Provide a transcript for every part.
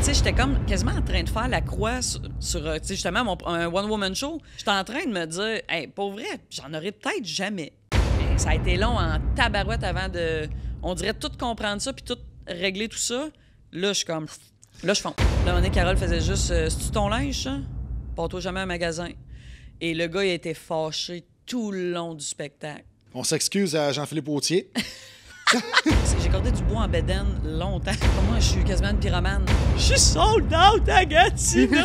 sais, j'étais comme quasiment en train de faire la croix sur tu sais, justement, un one-woman show. J'étais en train de me dire, hey, pour vrai, j'en aurais peut-être jamais. Mais ça a été long en tabarouette avant de, on dirait, tout comprendre ça puis tout régler tout ça. Là, je suis comme, là, je fonce. Là, on est, Carole faisait juste, c'est-tu ton linge, ça? Porte-toi jamais à un magasin. Et le gars, il a été fâché tout le long du spectacle. On s'excuse à Jean-Philippe Autier. J'ai cordé du bois en bédaine longtemps. Moi, je suis quasiment une pyromane. Je suis sold out à Gatineau!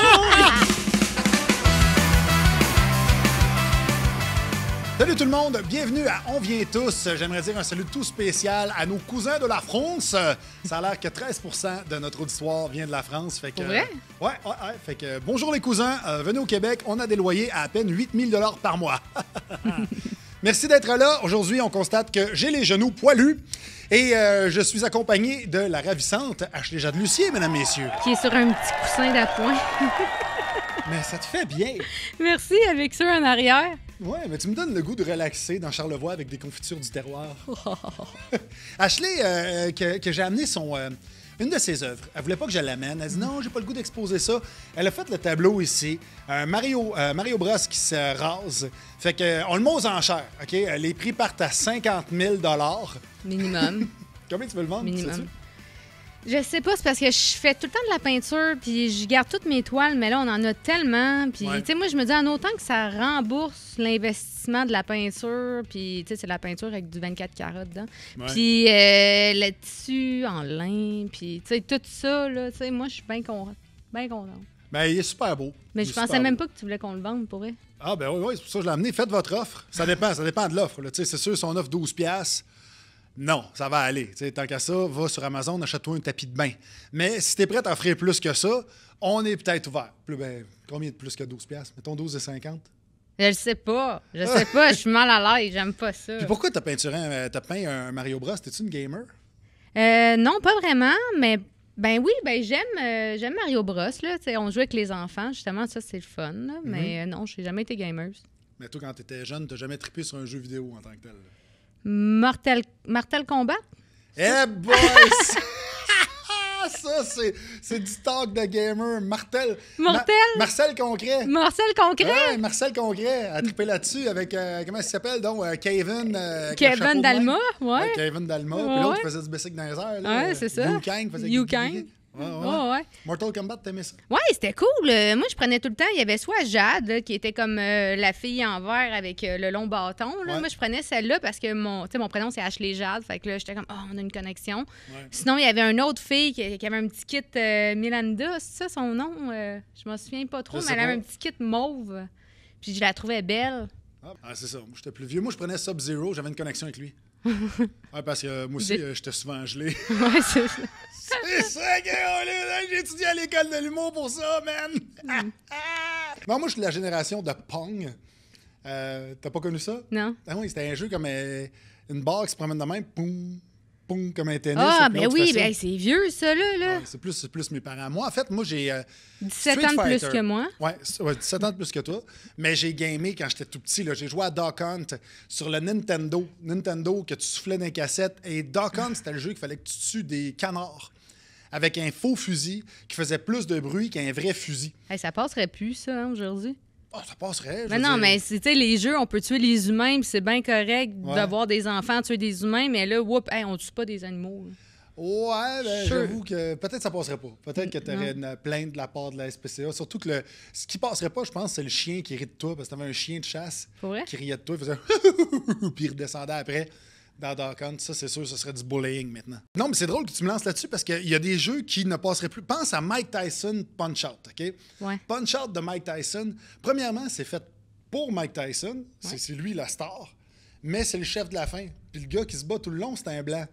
Salut tout le monde, bienvenue à On vient tous. J'aimerais dire un salut tout spécial à nos cousins de la France. Ça a l'air que 13% de notre auditoire vient de la France. Fait que, ouais? Ouais. Fait que, bonjour les cousins, venez au Québec. On a des loyers à peine 8 000 $ par mois. Merci d'être là. Aujourd'hui, on constate que j'ai les genoux poilus et je suis accompagné de la ravissante Ashley Jade-Lucier, mesdames, messieurs. Qui est sur un petit coussin d'appoint. Mais ça te fait bien. Merci, avec ça en arrière. Ouais, mais tu me donnes le goût de relaxer dans Charlevoix avec des confitures du terroir. Ashley, que j'ai amené une de ses œuvres. Elle voulait pas que je l'amène. Elle dit non, j'ai pas le goût d'exposer ça. Elle a fait le tableau ici. Mario Bros qui se rase. Fait que on le met aux enchères, OK? Les prix partent à 50 000 $. Minimum. Combien tu veux le vendre? Minimum. Sais-tu? Je sais pas, c'est parce que je fais tout le temps de la peinture, puis je garde toutes mes toiles, mais là, on en a tellement. Puis, Ouais. tu sais, moi, je me dis, en autant que ça rembourse l'investissement de la peinture, puis, tu sais, c'est de la peinture avec du 24 carats dedans. Ouais. Puis, le tissu en lin, puis, tu sais, tout ça, là, tu sais, moi, je suis bien contente. Bien contente. Ben, il est super beau. Mais Il je est pensais super même beau. pas que tu voulais qu'on le vende, pour vrai. Ah, ben oui, c'est pour ça que je l'ai amené. Faites votre offre. Ça dépend de l'offre. Là. Tu sais, c'est sûr, si on offre 12$, non, ça va aller. Tu sais, tant qu'à ça, va sur Amazon, achète-toi un tapis de bain. Mais si t'es prêt à offrir plus que ça, on est peut-être ouvert. Ben, combien de plus que 12$? Mettons 12,50$. Je le sais pas. Je sais pas. Je suis mal à l'aise. J'aime pas ça. Puis pourquoi t'as peint un Mario Bros? T'es-tu une gamer? Non, pas vraiment, mais oui, j'aime Mario Bros. Là. T'sais, on joue avec les enfants, justement, ça, c'est le fun. Là. Mais non, j'ai jamais été gamer. Mais toi, quand t'étais jeune, t'as jamais trippé sur un jeu vidéo en tant que tel. Mortal Kombat? Eh boy! Ça, c'est du talk de gamer. Marcel Concret. Marcel Concret? Ouais, Marcel Concret a trippé là-dessus avec, comment il s'appelle donc? Kevin. avec le chapeau Kevin de Dalma, main. ouais. Kevin Dalma. Ouais, Puis l'autre ouais. faisait du bicycle dans les airs. Là. Ouais, c'est ça. Liu Kang faisait Liu guigui. Kang. Ouais. Ouais. Mortal Kombat, t'aimais ça? Ouais, c'était cool. Moi, je prenais tout le temps. Il y avait soit Jade, là, qui était comme la fille en vert avec le long bâton. Là. Ouais. Moi, je prenais celle-là parce que mon prénom, c'est Ashley Jade. Fait que là, j'étais comme, on a une connexion. Ouais. Sinon, il y avait une autre fille qui avait un petit kit Miranda. C'est ça son nom? Je m'en souviens pas trop, Je mais sais elle avait pas. un petit kit mauve. Puis je la trouvais belle. Ah, c'est ça. Moi, j'étais plus vieux. Moi, je prenais Sub-Zero. J'avais une connexion avec lui. Ouais, parce que moi aussi, j'étais souvent gelé. Ouais, c'est ça. C'est ça, gars! J'ai étudié à l'école de l'humour pour ça, man! Bon, moi, je suis de la génération de Pong. T'as pas connu ça? Non. Ah oui, c'était un jeu comme une barre qui se promène de même, poum, poum, comme un tennis. Ah, puis ben l'autre oui, fait ça. ben c'est vieux, ça, là. Ouais, c'est plus mes parents. Moi, en fait, j'ai 17 Street ans de plus Fighter. que moi. Ouais, 17 ans de plus que toi. Mais j'ai gamé quand j'étais tout petit. Là. J'ai joué à Duck Hunt sur le Nintendo. Nintendo, que tu soufflais dans les cassettes. Et Duck Hunt, c'était le jeu qu'il fallait que tu tues des canards avec un faux fusil qui faisait plus de bruit qu'un vrai fusil. Hey, ça passerait plus, ça, hein, aujourd'hui. Ah, ça passerait. Mais non, mais tu sais, les jeux, on peut tuer les humains, puis c'est bien correct Ouais. de voir des enfants tuer des humains, mais là, on tue pas des animaux. Là. Ouais, ben, Sure. j'avoue que peut-être ça passerait pas. Peut-être que tu aurais une plainte de la part de la SPCA. Surtout que ce qui passerait pas, je pense, c'est le chien qui rit de toi. Parce que t'avais un chien de chasse Pour vrai? qui riait de toi, il faisait puis il redescendait après dans Duck Hunt. Ça, c'est sûr, ce serait du bullying maintenant. Non, mais c'est drôle que tu me lances là-dessus parce qu'il y a des jeux qui ne passeraient plus. Pense à Mike Tyson Punch-Out, OK? Ouais. Punch-Out de Mike Tyson. Premièrement, c'est fait pour Mike Tyson. Ouais. C'est lui la star. Mais c'est le chef de la fin. Puis le gars qui se bat tout le long, c'est un blanc.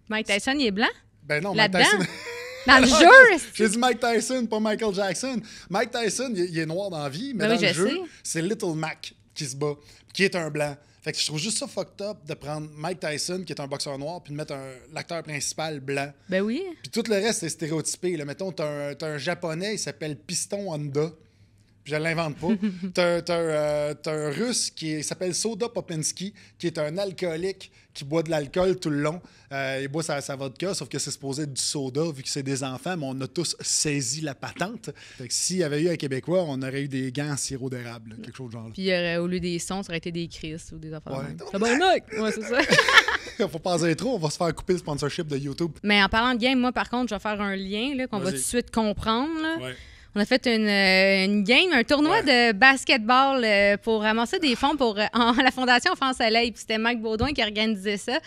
Mike Tyson, il est blanc? Ben non, Mike Là-dedans? Tyson... Dans le Ah, jeu? est-ce J'ai que- dit Mike Tyson, pas Michael Jackson. Mike Tyson, il est noir dans la vie, mais Ben dans oui, le je jeu, sais. c'est Little Mac qui se bat, qui est un blanc. Fait que je trouve juste ça fucked up de prendre Mike Tyson, qui est un boxeur noir, puis de mettre l'acteur principal blanc. Ben oui. Puis tout le reste, c'est stéréotypé. Là. Mettons, t'as un Japonais, il s'appelle Piston Honda. puis je l'invente pas. T'as un Russe qui s'appelle Soda Popinski, qui est un alcoolique qui boit de l'alcool tout le long. Il boit sa vodka, sauf que c'est supposé être du soda, vu que c'est des enfants, mais on a tous saisi la patente. Fait que s'il y avait eu un Québécois, on aurait eu des gants en sirop d'érable, quelque chose de genre là. Puis au lieu des sons, ça aurait été des cris ou des affaires. Ouais. Ouais, c'est ça. Faut pas en dire trop, on va se faire couper le sponsorship de YouTube. Mais en parlant de game, moi, par contre, je vais faire un lien là, qu'on va tout de suite comprendre. Là. Ouais. On a fait une game, un tournoi de basketball pour ramasser des fonds pour la Fondation France Soleil. Puis c'était Mike Baudouin qui organisait ça.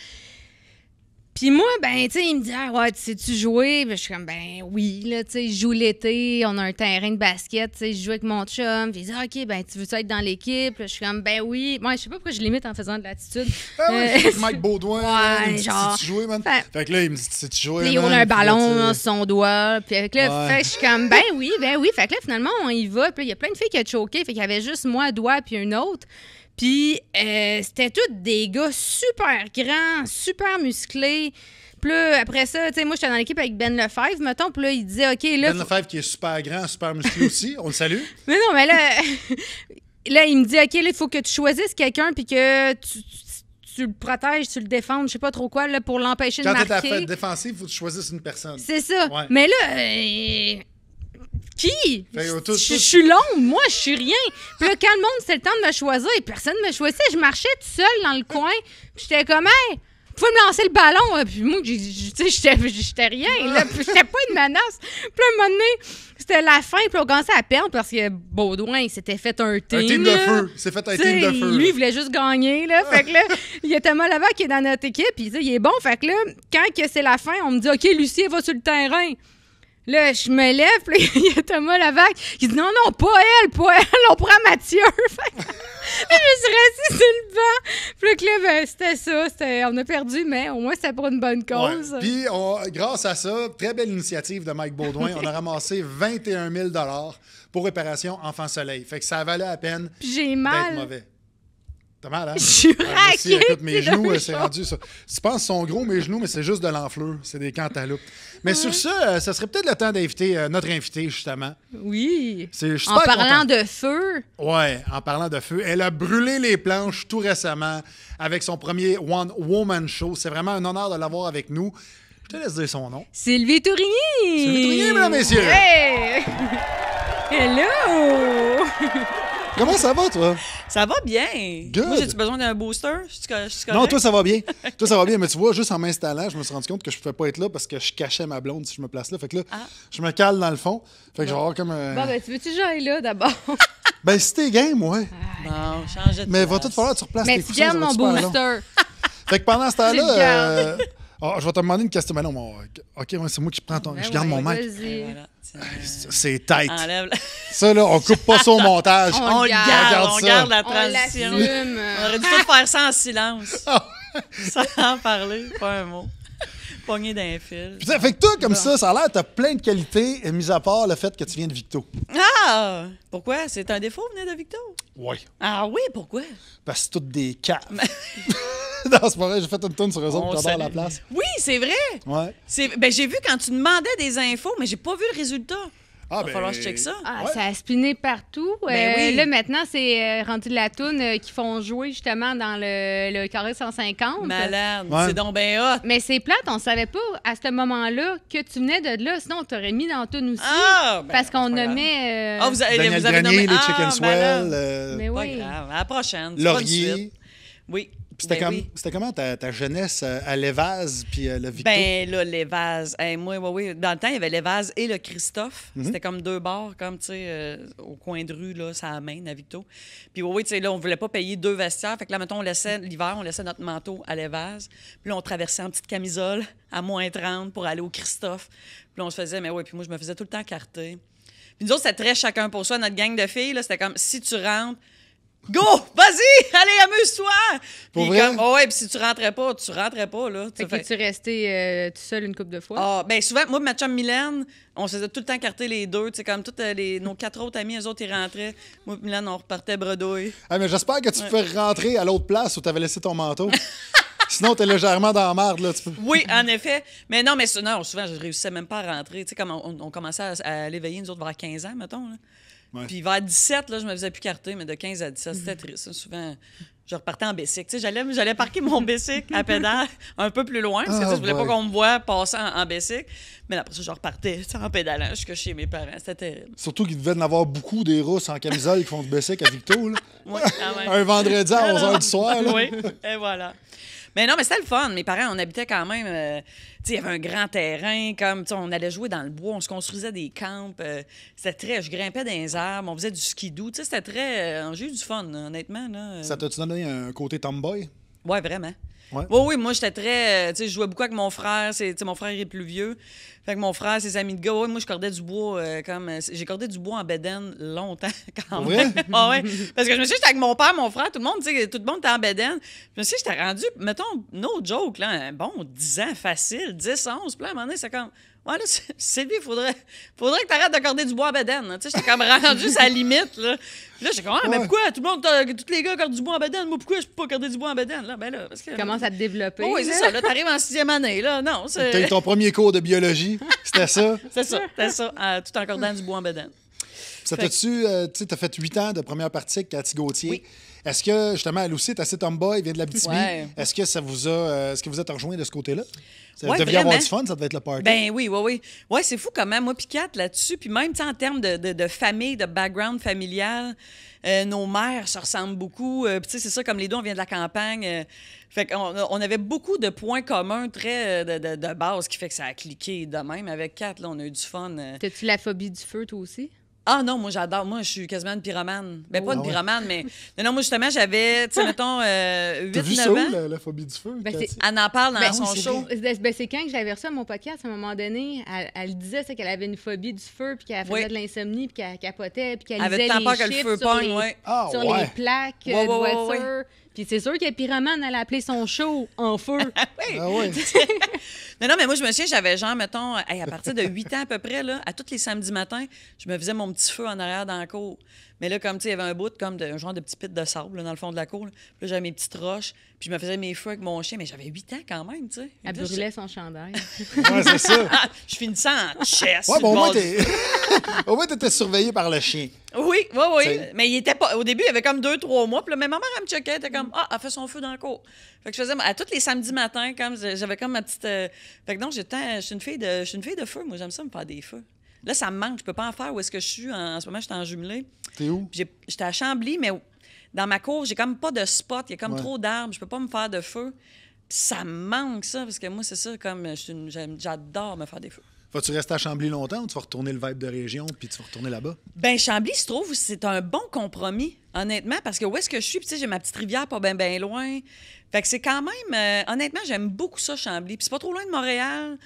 Puis moi, ben, tu sais, il me dit, ah, ouais, tu sais-tu jouer? Puis je suis comme, ben oui, là, tu sais, je joue l'été, on a un terrain de basket, tu sais, je joue avec mon chum. Puis il dit, ah, OK, ben, tu veux-tu être dans l'équipe? Puis je suis comme, ben oui. Moi, je sais pas pourquoi je l'imite en faisant de l'attitude. Ah ouais, c'est Mike Baudouin, il me dit, genre. tu jouais, man? Fait que là, il me dit, tu jouais, Puis il roule un ballon là, sur son doigt. Puis avec là, fait que je suis comme, ben oui. Fait que là, finalement, on y va. Puis il y a plein de filles qui ont choqué. Fait qu'il y avait juste moi, doigt, puis une autre. Puis c'était tous des gars super grands, super musclés. Puis là, après ça, tu sais, moi, j'étais dans l'équipe avec Ben Lefebvre, mettons. Puis là, il disait, OK, là. Ben Lefebvre qui est super grand, super musclé aussi. On le salue. Mais non, mais là, là, il me dit, OK, là, il faut que tu choisisses quelqu'un, puis que tu le protèges, tu le défendes, je sais pas trop quoi, là, pour l'empêcher de Quand marquer. t'es à la défensive, il faut que tu choisisses une personne. C'est ça. Ouais. Mais là, qui? Fait, Je suis longue, moi, je suis rien. Puis là, quand le monde, c'était le temps de me choisir, et personne ne me choisissait, je marchais toute seule dans le coin, puis j'étais comme, hey, vous pouvez me lancer le ballon. Puis moi, tu sais, j'étais rien, là, puis j'étais pas une menace. Puis là, un moment donné, c'était la fin, puis on commençait à perdre parce que Baudouin, il s'était fait un team. Un team de feu. Il s'est fait un team de feu. Lui, il voulait juste gagner, là. Fait que là, il y a Thomas Levac qui est dans notre équipe, puis il est bon. Fait que là, quand que c'est la fin, on me dit, OK, Lucie, elle va sur le terrain. Là, je me lève, puis il y a Thomas Levac qui dit non, pas elle, on prend Mathieu. Fait que je me suis restée sur le banc. Puis là, ben, c'était ça. On a perdu, mais au moins, c'était pour une bonne cause. Ouais. Puis, grâce à ça, très belle initiative de Mike Baudouin, on a ramassé 21 000 pour Réparation Enfant Soleil. Fait que ça valait la peine Puis j'ai d'être mal. mauvais. T'as mal, hein? Je suis Moi aussi, raquée. écoute, mes genoux, c'est rendu ça. Tu penses qu'ils sont gros, mes genoux, mais c'est juste de l'enflure. C'est des cantaloupes. Mais sur ça, ça serait peut-être le temps d'inviter notre invité, justement. Oui. Je suis En super parlant content. de feu. Ouais, en parlant de feu. Elle a brûlé les planches tout récemment avec son premier One Woman Show. C'est vraiment un honneur de l'avoir avec nous. Je te laisse dire son nom. Sylvie Tourigny. Sylvie Tourigny, mesdames et messieurs. Hey! Hello! Comment ça va, toi? Ça va bien. Good. Moi, j'ai-tu besoin d'un booster? Je suis correct? Non, toi, ça va bien. Toi, ça va bien. Mais tu vois, juste en m'installant, je me suis rendu compte que je ne pouvais pas être là parce que je cachais ma blonde si je me place là. Fait que là, je me cale dans le fond. Fait que je vais avoir comme un... Bon, ben, tu veux-tu que j'aille là, d'abord? Ben, si t'es game, ouais. Bon, changer de Mais place. va tout falloir que tu replaces Mais tes tu coussins, gardes ça va mon super long. booster. Fait que pendant ce Tu le temps-là, je vais te demander une question. Mais non, OK, ouais, c'est moi qui prends ton... Ben je garde ouais, mon mic. vas-y. Et voilà. Tiens, C'est tight. enlève. Ça, là, on coupe pas ça au montage. On On garde, garde, on ça. garde la On transition. l'assume. On aurait dû tout faire ça en silence. Sans en parler, pas un mot. Pogné d'un fil. Putain, fait que toi, comme ça a l'air, t'as plein de qualités, mis à part le fait que tu viens de Victo. Ah! Pourquoi? C'est un défaut venir de Victor? Oui. Ah oui, pourquoi? Parce que c'est toutes des caves. Non, c'est pas vrai, j'ai fait une tourne sur eux autres, j'adore salue. la place. Oui, c'est vrai. Ouais. Ben, j'ai vu quand tu demandais des infos, mais j'ai pas vu le résultat. Ah, Va falloir que je check ça. Ah, Ouais. ça a spiné partout. Ben oui. Là, maintenant, c'est rendu de la toune qui font jouer justement dans le carré 150. Malade. Ouais. C'est donc bien hot. Mais c'est plate, on savait pas à ce moment-là que tu venais de là. Sinon, on t'aurait mis dans la toune aussi. Ah! Ben, parce qu'on c'est pas grave. nommait. Ah, vous avez Daniel nommé... Grenier, les Ah, Chicken Swell, malade. Mais Pas oui. grave. À la prochaine. C'est pas une Laurier. suite. Oui. C'était Ben oui. comment ta jeunesse à l'Évase puis le Victo? Ben là, les vases. Hey, moi, oui. Dans le temps, il y avait les vases et le Christophe. Mhm. C'était comme deux bars, comme, tu sais, au coin de rue, là, ça main à Victo. Puis oui, tu sais, là, on voulait pas payer 2 vestiaires. Fait que là, mettons, l'hiver, on laissait notre manteau à l'Évase. Puis là, on traversait en petite camisole à moins 30 pour aller au Christophe. Puis là, on se faisait, mais oui, puis moi, je me faisais tout le temps carter. Puis nous autres, c'était très chacun pour soi. Notre gang de filles, là, c'était comme, si tu rentres, go! Vas-y! Allez, amuse-toi! Pour Puis vrai? comme, oh ouais, puis si tu rentrais pas, là. Fait que tu resté tout seul une couple de fois. Ah, ben souvent, moi, ma chum Mylène, on se faisait tout le temps carter les deux. Tu sais, comme tous nos 4 autres amis, eux autres, ils rentraient. Moi, Mylène, on repartait bredouille. Ah, mais j'espère que tu peux rentrer à l'autre place où tu avais laissé ton manteau. Sinon, t'es légèrement dans la marde, là. Tu peux... Oui, en effet. Mais non, non, souvent, je réussissais même pas à rentrer. Tu sais, comme on commençait à aller veiller, nous autres, vers 15 ans, mettons. Là. Ouais. Puis vers 17, là, je me faisais plus carter, mais de 15 à 17, c'était triste. Souvent, je repartais en bicycle. Tu sais, j'allais parquer mon bicycle à pédale un peu plus loin, parce que tu sais, je voulais pas qu'on me voie passer en bicycle. Mais après ça, je repartais en pédalant jusqu'à chez mes parents. C'était terrible. Surtout qu'il devait en avoir beaucoup des Russes en camisole qui font du bicycle à Victo, là. Oui, quand même. Un vendredi à 11h du soir, là. Oui, et voilà. Mais non, mais c'était le fun. Mes parents, on habitait quand même... tu sais, il y avait un grand terrain, comme, tu sais, on allait jouer dans le bois, on se construisait des camps. C'était très... Je grimpais dans les arbres, on faisait du skidoo. Tu sais, c'était très... j'ai eu du fun, honnêtement, là. Ça t'a-tu donné un côté tomboy? Ouais, vraiment. Ouais. Oui, moi, j'étais très... tu sais, je jouais beaucoup avec mon frère. Tu sais, mon frère il est plus vieux. Fait que mon frère, ses amis de gars, ouais, moi, je cordais du bois j'ai cordé du bois en bedaine longtemps, quand même. Ouais? Ah ouais. Parce que je me suis dit, j'étais avec mon père, mon frère, tout le monde était en bedaine. Je me suis dit, j'étais rendu, mettons, no joke, là, un bon 10 ans facile, 10, 11. Puis là, à un moment donné, c'est comme... Ouais, là, Sylvie, faudrait que t'arrêtes de corder du bois en bedaine. Tu sais, j'étais comme rendu sa limite, là. Puis là, j'étais comme, mais pourquoi? Tous les gars cordent du bois en bedaine. Moi, pourquoi je peux pas corder du bois en bedaine? Là, ben là, parce que... Commence à te développer. Oui, c'est ça. Là, t'arrives en 6e année, là. Non, c'est... T'as eu ton premier cours de biologie, c'était ça? C'est ça, tout en cordant du bois en bedaine. Ça tu sais, t'as fait 8 ans de première partie avec Cathy Gauthier. Oui. Est-ce que, justement, elle aussi est assez tomboy, vient de la Abitibi? Ouais. Est-ce que est-ce que vous êtes rejoints de ce côté-là? Ça Ouais, devait y avoir vraiment. du fun, ça devait être le party. Ben oui. Ouais, c'est fou comment, moi, puis Kat, là-dessus, puis même, tu sais, en termes de famille, de background familial, nos mères se ressemblent beaucoup. Puis tu sais, c'est ça, comme les deux, on vient de la campagne. Fait qu'on avait beaucoup de points communs très de base qui fait que ça a cliqué de même. Avec Kat, là, on a eu du fun. T'as-tu la phobie du feu, toi aussi? Ah non, moi j'adore. Moi, je suis quasiment une pyromane. Ben pas une Ah ouais. pyromane, mais... Non, moi justement, j'avais, tu sais, mettons, T'as vu 8-9 ça où, ans. la phobie du feu? Ben, Cathy? Elle en parle dans Ben, son oui, c'est show. Ben, c'est quand que j'avais reçu à mon podcast, à un moment donné, elle disait ça, qu'elle avait une phobie du feu, puis qu'elle faisait Oui. de l'insomnie, puis qu'elle capotait, puis qu'elle Elle avait lisait tant les peur que le chiffres feu sur pogne, les, ouais. Ah, sur ouais. les plaques Ouais, de ouais, voiture. Puis c'est sûr que Pyroman, elle a appelé son show « En feu Oui. Ah ouais. Non, mais moi, je me souviens, j'avais genre, mettons, à partir de 8 ans à peu près, là, à tous les samedis matins, je me faisais mon petit feu en arrière dans la cour. Mais là, comme tu sais, il y avait un bout comme un genre de petit pit de sable là, dans le fond de la cour. Là. Puis là, j'avais mes petites roches, puis je me faisais mes feux avec mon chien, mais j'avais 8 ans quand même, tu sais. ». Elle brûlait son chandail. Ouais, c'est ça. Je finissais en chest. Ouais, bon, au moins, sur le bord au moins, t'étais surveillé par le chien. Oui. T'sais. Mais il était pas. Au début, il y avait comme 2-3 mois. Puis là, mais ma mère, elle me checkait. Elle était comme, elle fait son feu dans le cour. Fait que je faisais, à tous les samedis matins, comme j'avais comme ma petite. Fait que non, je suis une fille de feu. Moi, j'aime ça me faire des feux. Là, ça me manque. Je peux pas en faire où est-ce que je suis. En ce moment, je suis en jumelé. T'es où? Puis j'étais à Chambly, mais dans ma cour, j'ai comme pas de spot. Il y a comme trop d'arbres. Je peux pas me faire de feu. Puis ça me manque, ça. Parce que moi, c'est ça, comme j'adore me faire des feux. Vas-tu rester à Chambly longtemps ou tu vas retourner le vibe de région puis tu vas retourner là-bas? Ben Chambly, se trouve, c'est un bon compromis, honnêtement, parce que où est-ce que je suis, puis tu sais, j'ai ma petite rivière pas bien loin. Fait que c'est quand même, honnêtement, j'aime beaucoup ça, Chambly. Puis c'est pas trop loin de Montréal.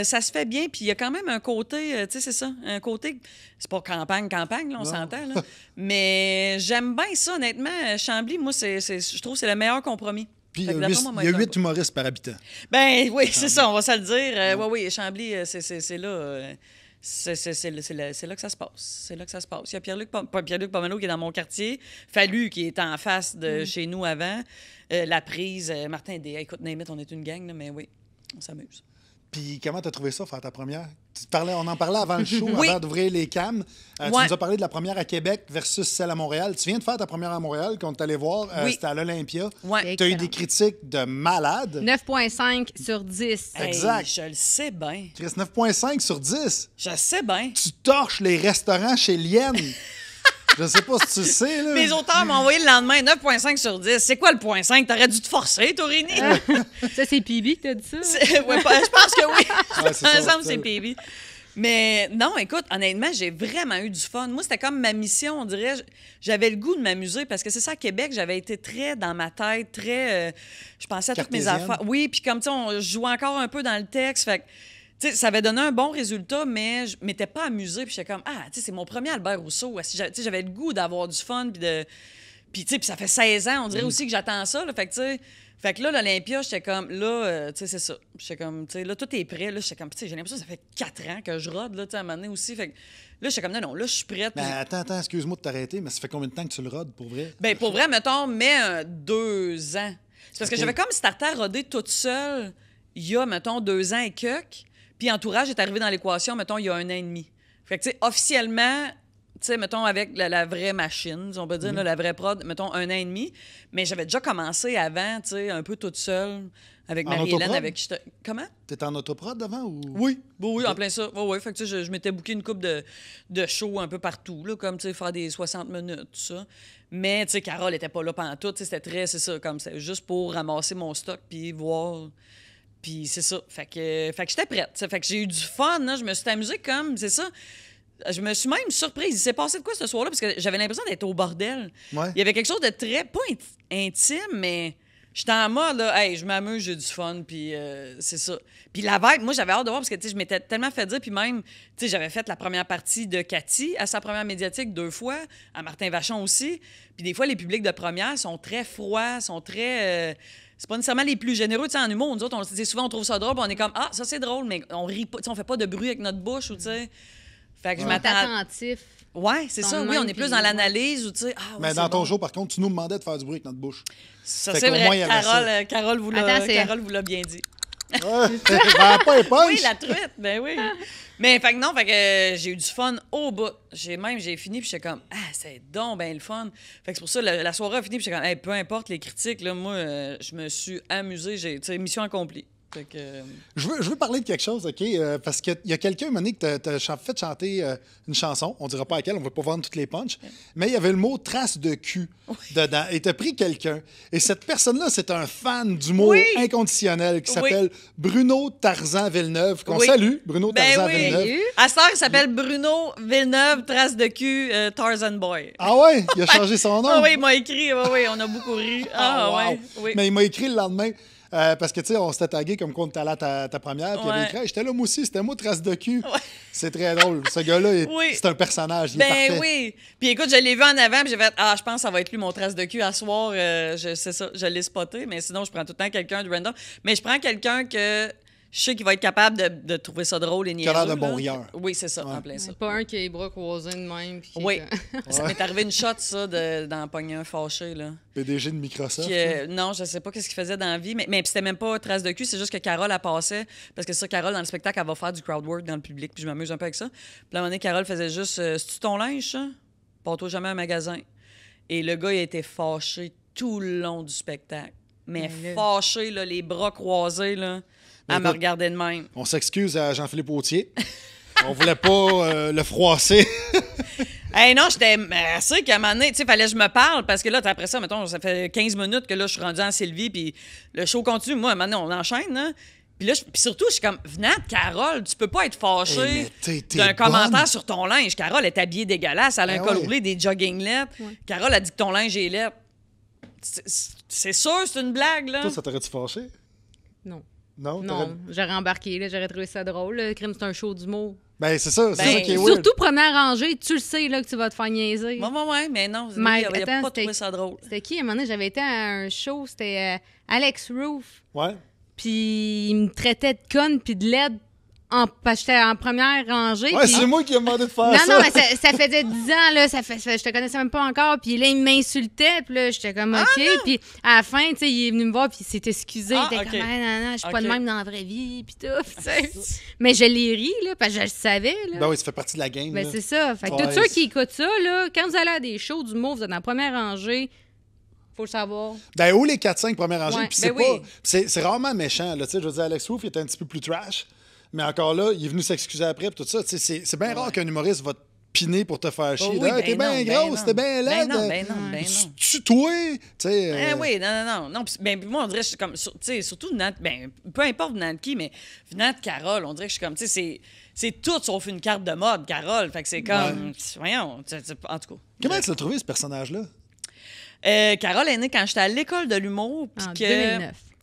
Ça se fait bien, puis il y a quand même un côté, tu sais, c'est ça, un côté, c'est pas campagne, là, on s'entend, là. Mais j'aime bien ça, honnêtement. Chambly, moi, je trouve que c'est le meilleur compromis. Puis Fait il que y a d'après moi, 8 humoristes par habitant. Ben oui, c'est ça, on va se le dire. Oui, Chambly, c'est là. C'est là que ça se passe. C'est là que ça se passe. Il y a Pierre-Luc Pomelo qui est dans mon quartier. Fallu qui est en face de chez nous avant. La prise, Martin Dé. Écoute, Némit, on est une gang, là, mais oui, on s'amuse. Puis comment t'as trouvé ça, faire ta première? On en parlait avant le show, Oui. avant d'ouvrir les cams. Tu Ouais. nous as parlé de la première à Québec versus celle à Montréal. Tu viens de faire ta première à Montréal, qu'on est allé voir. Oui. C'était à l'Olympia. Ouais. Tu as eu Excellent. des critiques de malades. 9,5 sur 10. Exact. Hey, je le sais bien. Chris, 9,5 sur 10. Je sais bien. Tu torches les restaurants chez Lienne. Je sais pas si tu le sais, là. Mes auteurs m'ont envoyé le lendemain 9,5 sur 10. C'est quoi le point 5? T'aurais dû te forcer, Torini? Ça, c'est PB qui t'a dit ça? Ouais, je pense que oui. Ouais, c'est ça, Ensemble, c'est c'est PB. Mais non, écoute, honnêtement, j'ai vraiment eu du fun. Moi, c'était comme ma mission, on dirait. J'avais le goût de m'amuser parce que c'est ça, à Québec, j'avais été très dans ma tête, très. Je pensais à toutes mes Cartésienne. affaires. Oui, puis comme, tu sais, je jouais encore un peu dans le texte. Fait que, tu sais, ça avait donné un bon résultat, mais je m'étais pas amusée. Puis j'étais comme, tu sais, c'est mon premier Albert Rousseau. Tu sais, j'avais le goût d'avoir du fun, puis de. Puis, tu sais, puis ça fait 16 ans, on dirait aussi que j'attends ça. Là, fait que, tu sais. Fait que là, l'Olympia, j'étais comme, là, tu sais, c'est ça. J'étais comme, tu sais, là, tout est prêt. Là, j'étais comme, tu sais, j'ai l'impression que ça fait 4 ans que je rôde, là, tu sais, à un moment donné aussi. Fait que là, j'étais comme, non, là, je suis prête. Mais attends, excuse-moi de t'arrêter, mais ça fait combien de temps que tu le rodes, pour vrai? Ben, pour vrai, mettons, 2 ans. C'est parce que OK. j'avais comme starté à roder toute seule il y a, mettons, 2 ans et quelques. Puis Entourage est arrivé dans l'équation, mettons, il y a 1 an et demi. Fait que, tu sais, officiellement, tu sais, mettons, avec la vraie machine, on peut dire, là, la vraie prod, mettons, 1 an et demi. Mais j'avais déjà commencé avant, tu sais, un peu toute seule, avec En Marie-Hélène, autoprod? avec qui j'étais... Comment? T'étais en autoprod avant ou? Oui, en plein ça. Oui, fait que tu sais, je m'étais booké une couple de shows un peu partout, là, comme tu sais, faire des 60 minutes, tout ça. Mais tu sais, Carole était pas là pendant tout. C'était très, c'est ça, comme c'était juste pour ramasser mon stock puis voir. Puis c'est ça. Fait que j'étais prête. Fait que j'ai eu du fun, là. Je me suis amusée comme, c'est ça. Je me suis même surprise. Il s'est passé de quoi ce soir-là? Parce que j'avais l'impression d'être au bordel. Ouais. Il y avait quelque chose de très, pas intime, mais j'étais en mode, là, hey, je m'amuse, j'ai du fun, puis c'est ça. Puis la vibe, moi, j'avais hâte de voir parce que, tu sais, je m'étais tellement fait dire, puis même, tu sais, j'avais fait la première partie de Cathy à sa première médiatique 2 fois, à Martin Vachon aussi. Puis des fois, les publics de première sont très froids, sont très. C'est pas nécessairement les plus généreux, tu sais, en humour. Nous autres, souvent, on trouve ça drôle, puis on est comme, ah, ça, c'est drôle, mais on rit pas, tu sais, on fait pas de bruit avec notre bouche, ou tu sais. Fait que je Ils sont m'attends. attentifs. Ouais, c'est ça. Sont Oui, on même, est plus puis- dans l'analyse, ou tu sais, ah, ouais, Mais c'est dans ton bon. show, par contre, tu nous demandais de faire du bruit avec notre bouche. Ça, Fait c'est qu'au moins, il y vrai. avait ça. Carole vous Attends, c'est- Carole vous l'a bien dit. Ouais. Ben, pas les punch. Oui, la truite, ben oui. Mais fait que non, fait que j'ai eu du fun au bout. J'ai fini, puis j'étais comme, ah, c'est donc ben le fun. Fait que c'est pour ça, la soirée a fini, puis j'étais comme, hey, peu importe les critiques, là, moi, je me suis amusée. Tu sais, mission accomplie. Fait que... Je veux parler de quelque chose, OK? Parce qu'il y a quelqu'un, un moment donné, que t'as fait chanter une chanson. On dira pas laquelle, on va pas vendre toutes les punches. Mais il y avait le mot « trace de cul » dedans. Et t'as pris quelqu'un. Et cette personne-là, c'est un fan d'humour Oui. inconditionnel qui Oui. s'appelle Bruno Tarzan Villeneuve. Qu'on Oui. salue, Bruno Ben Tarzan oui. Villeneuve. Salut. À cette heure, il s'appelle Bruno Villeneuve, trace de cul, Tarzan Boy. Ah ouais? Il a changé son nom? Ah oui, il m'a écrit, oui, on a beaucoup ri. Ah, wow. ouais, oui. Mais il m'a écrit le lendemain. Parce que, tu sais, on s'était tagué comme quoi on était allé à ta première. Puis il avait Ouais. écrit, hey, j'étais là, moi aussi, c'était moi, trace de cul. C'est très drôle. Ce gars-là, Oui. c'est un personnage. Il est Ben parfait. oui. Puis écoute, je l'ai vu en avant, puis j'ai fait, ah, je pense que ça va être lui, mon trace de cul à soir. C'est ça, je l'ai spoté, mais sinon, je prends tout le temps quelqu'un de random. Mais je prends quelqu'un que je sais qu'il va être capable de trouver ça drôle et niaiseux. Qui a l'air d'un bon là. rieur. Oui, c'est ça, Ouais. en plein ça. C'est pas un qui a les bras croisés de même. puis qui est Oui. comme- Ça m'est arrivé une shot, ça, d'en pogner un fâché, là. PDG de Microsoft. Non, je sais pas qu'est-ce qu'il faisait dans la vie, mais c'était même pas trace de cul, c'est juste que Carole a passé, parce que ça, Carole, dans le spectacle, elle va faire du crowd work dans le public, puis je m'amuse un peu avec ça. Puis à un moment donné, Carole faisait juste c'est-tu ton linge, ça? Porte-toi jamais à un magasin. Et le gars, il a été fâché tout le long du spectacle. Mais Ben là. fâché, là, les bras croisés, là, Ben à me écoute, regarder de même. On s'excuse à Jean-Philippe Autier. On voulait pas le froisser. Hey, non, j'étais assez qu'à un moment donné, tu sais, fallait que je me parle parce que là, après ça, mettons, ça fait 15 minutes que là, je suis rendue en Sylvie, puis le show continue. Moi, à un moment donné, on enchaîne, là. Puis là, puis surtout, je suis comme, venant de Carole, tu peux pas être fâché Hey, mais t'es d'un bonne. commentaire sur ton linge. Carole est habillée dégueulasse, elle a Ben un col ouais. roulé, des jogging lettres. Carole a dit que ton linge est lettre. C'est sûr, c'est une blague, là. Toi, ça t'aurait-tu fâché? Non. Non? Non, j'aurais embarqué, là, j'aurais trouvé ça drôle. Le crime, c'est un show d'humour. Ben, c'est ça. C'est Ben, ça qui est weird. Surtout première rangée, tu le sais là, que tu vas te faire niaiser. Ouais, mais non, lui, Mike, il a attends, pas c'était- trouvé ça drôle. C'était qui? À un moment donné, j'avais été à un show, c'était Alex Roof. Ouais. Puis il me traitait de conne puis de laide parce que j'étais en première rangée. Ouais, puis- c'est moi qui ai demandé de faire Non, ça. non, mais ça faisait 10 ans, là, je te connaissais même pas encore, puis là, il m'insultait, puis là, j'étais comme, OK, puis à la fin, tu sais, il est venu me voir, puis il s'est excusé, Ah, il était ok. comme, ah, non, je suis pas de Ok. même dans la vraie vie, puis tout, tu sais. Mais je l'ai ri, là, parce que je le savais, là. Ben oui, ça fait partie de la game. Ben, là. c'est ça. Fait que Ouais, tous ceux c'est- qui écoutent ça, là, quand vous allez à des shows d'humour, vous êtes dans la première rangée, faut le savoir. Ben, ou les 4-5 premières rangées. Ouais. Puis c'est Ben pas. oui. C'est rarement méchant. Là. Tu sais, je veux dire, Alex Roof, il était un petit peu plus trash. Mais encore là, il est venu s'excuser après. Puis tout ça. Tu sais, c'est bien rare qu'un humoriste va te piner pour te faire chier. Oh oui, Là, t'es ben bien non, grosse, ben t'es bien non. laide. Ben non. Tu toi. Tu sais. Eh oui, non. Puis, ben, moi, on dirait que je suis comme, tu sais, surtout venant, ben, peu importe venant de qui, mais venant de Carole, on dirait que je suis comme, tu sais, c'est tout sauf une carte de mode, Carole. Fait que c'est comme, voyons, en tout cas. Comment tu l'as trouvé, ce personnage-là? Carole est née quand j'étais à l'école de l'humour. puis En que,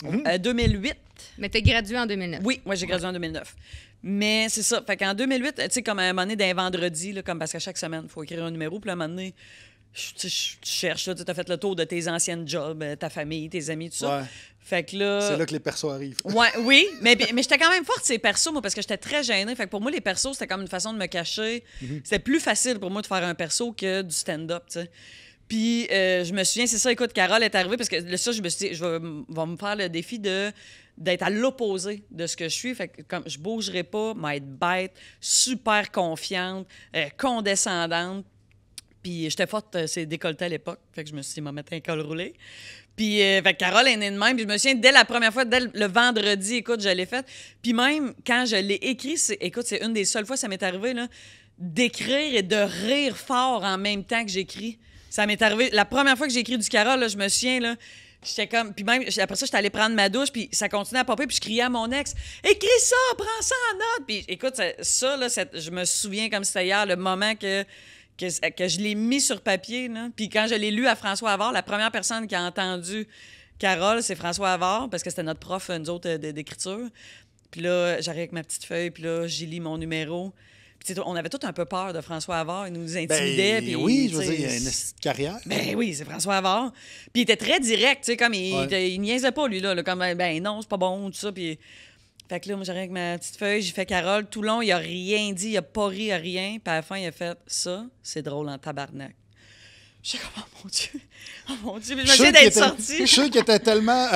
2009. 2008. Mais t'es gradué en 2009. Oui, moi, j'ai gradué en 2009. Mais c'est ça. Fait qu'en 2008, tu sais, comme à un moment donné, d'un vendredi, là, comme parce qu'à chaque semaine, il faut écrire un numéro. Puis à un moment donné, tu cherches, tu as fait le tour de tes anciennes jobs, ta famille, tes amis, tout ça. Ouais. Fait que là. C'est là que les persos arrivent. Ouais, oui, mais j'étais quand même forte ces persos, moi, parce que j'étais très gênée. Fait que pour moi, les persos, c'était comme une façon de me cacher. C'était plus facile pour moi de faire un perso que du stand-up, tu sais. Puis je me souviens, c'est ça, écoute, Carole est arrivée parce que là, ça, je me suis dit, va me faire le défi d'être à l'opposé de ce que je suis. Fait que comme je bougerai pas, m'être bête, super confiante, condescendante. Puis j'étais forte, c'est décolleté à l'époque. Fait que je me suis dit, m'a mettre un col roulé. Puis fait que Carole est née de même. Puis je me souviens, dès la première fois, dès le vendredi, écoute, je l'ai faite. Puis même quand je l'ai écrit, écoute, c'est une des seules fois que ça m'est arrivé, là, d'écrire et de rire fort en même temps que j'écris. Ça m'est arrivé. La première fois que j'ai écrit du Carole, là, je me souviens, là, j'étais comme. Puis même, après ça, j'étais allée prendre ma douche, puis ça continuait à popper, puis je criais à mon ex, écris ça, prends ça en note. Puis écoute, ça là, je me souviens comme c'était hier, le moment que je l'ai mis sur papier. Là. Puis quand je l'ai lu à François Havard, la première personne qui a entendu Carole, c'est François Havard, parce que c'était notre prof, nous autres, d'écriture. Puis là, j'arrive avec ma petite feuille, puis là, j'ai lu mon numéro. Puis on avait tous un peu peur de François Havard. Il nous intimidait. Ben, oui, je veux dire, il y a une carrière. Ben oui, c'est François Havard. Puis il était très direct, tu sais, comme il niaisait pas, lui, là, comme, ben non, c'est pas bon, tout ça. Puis... Fait que là, moi, j'arrive avec ma petite feuille, j'ai fait Carole. Tout le long, il a rien dit, il a pas ri à rien. Puis à la fin, il a fait ça, c'est drôle en tabarnak. J'étais comme, oh mon Dieu, mais je me souviens d'être sortie. Je suis sûr qu'il était tellement.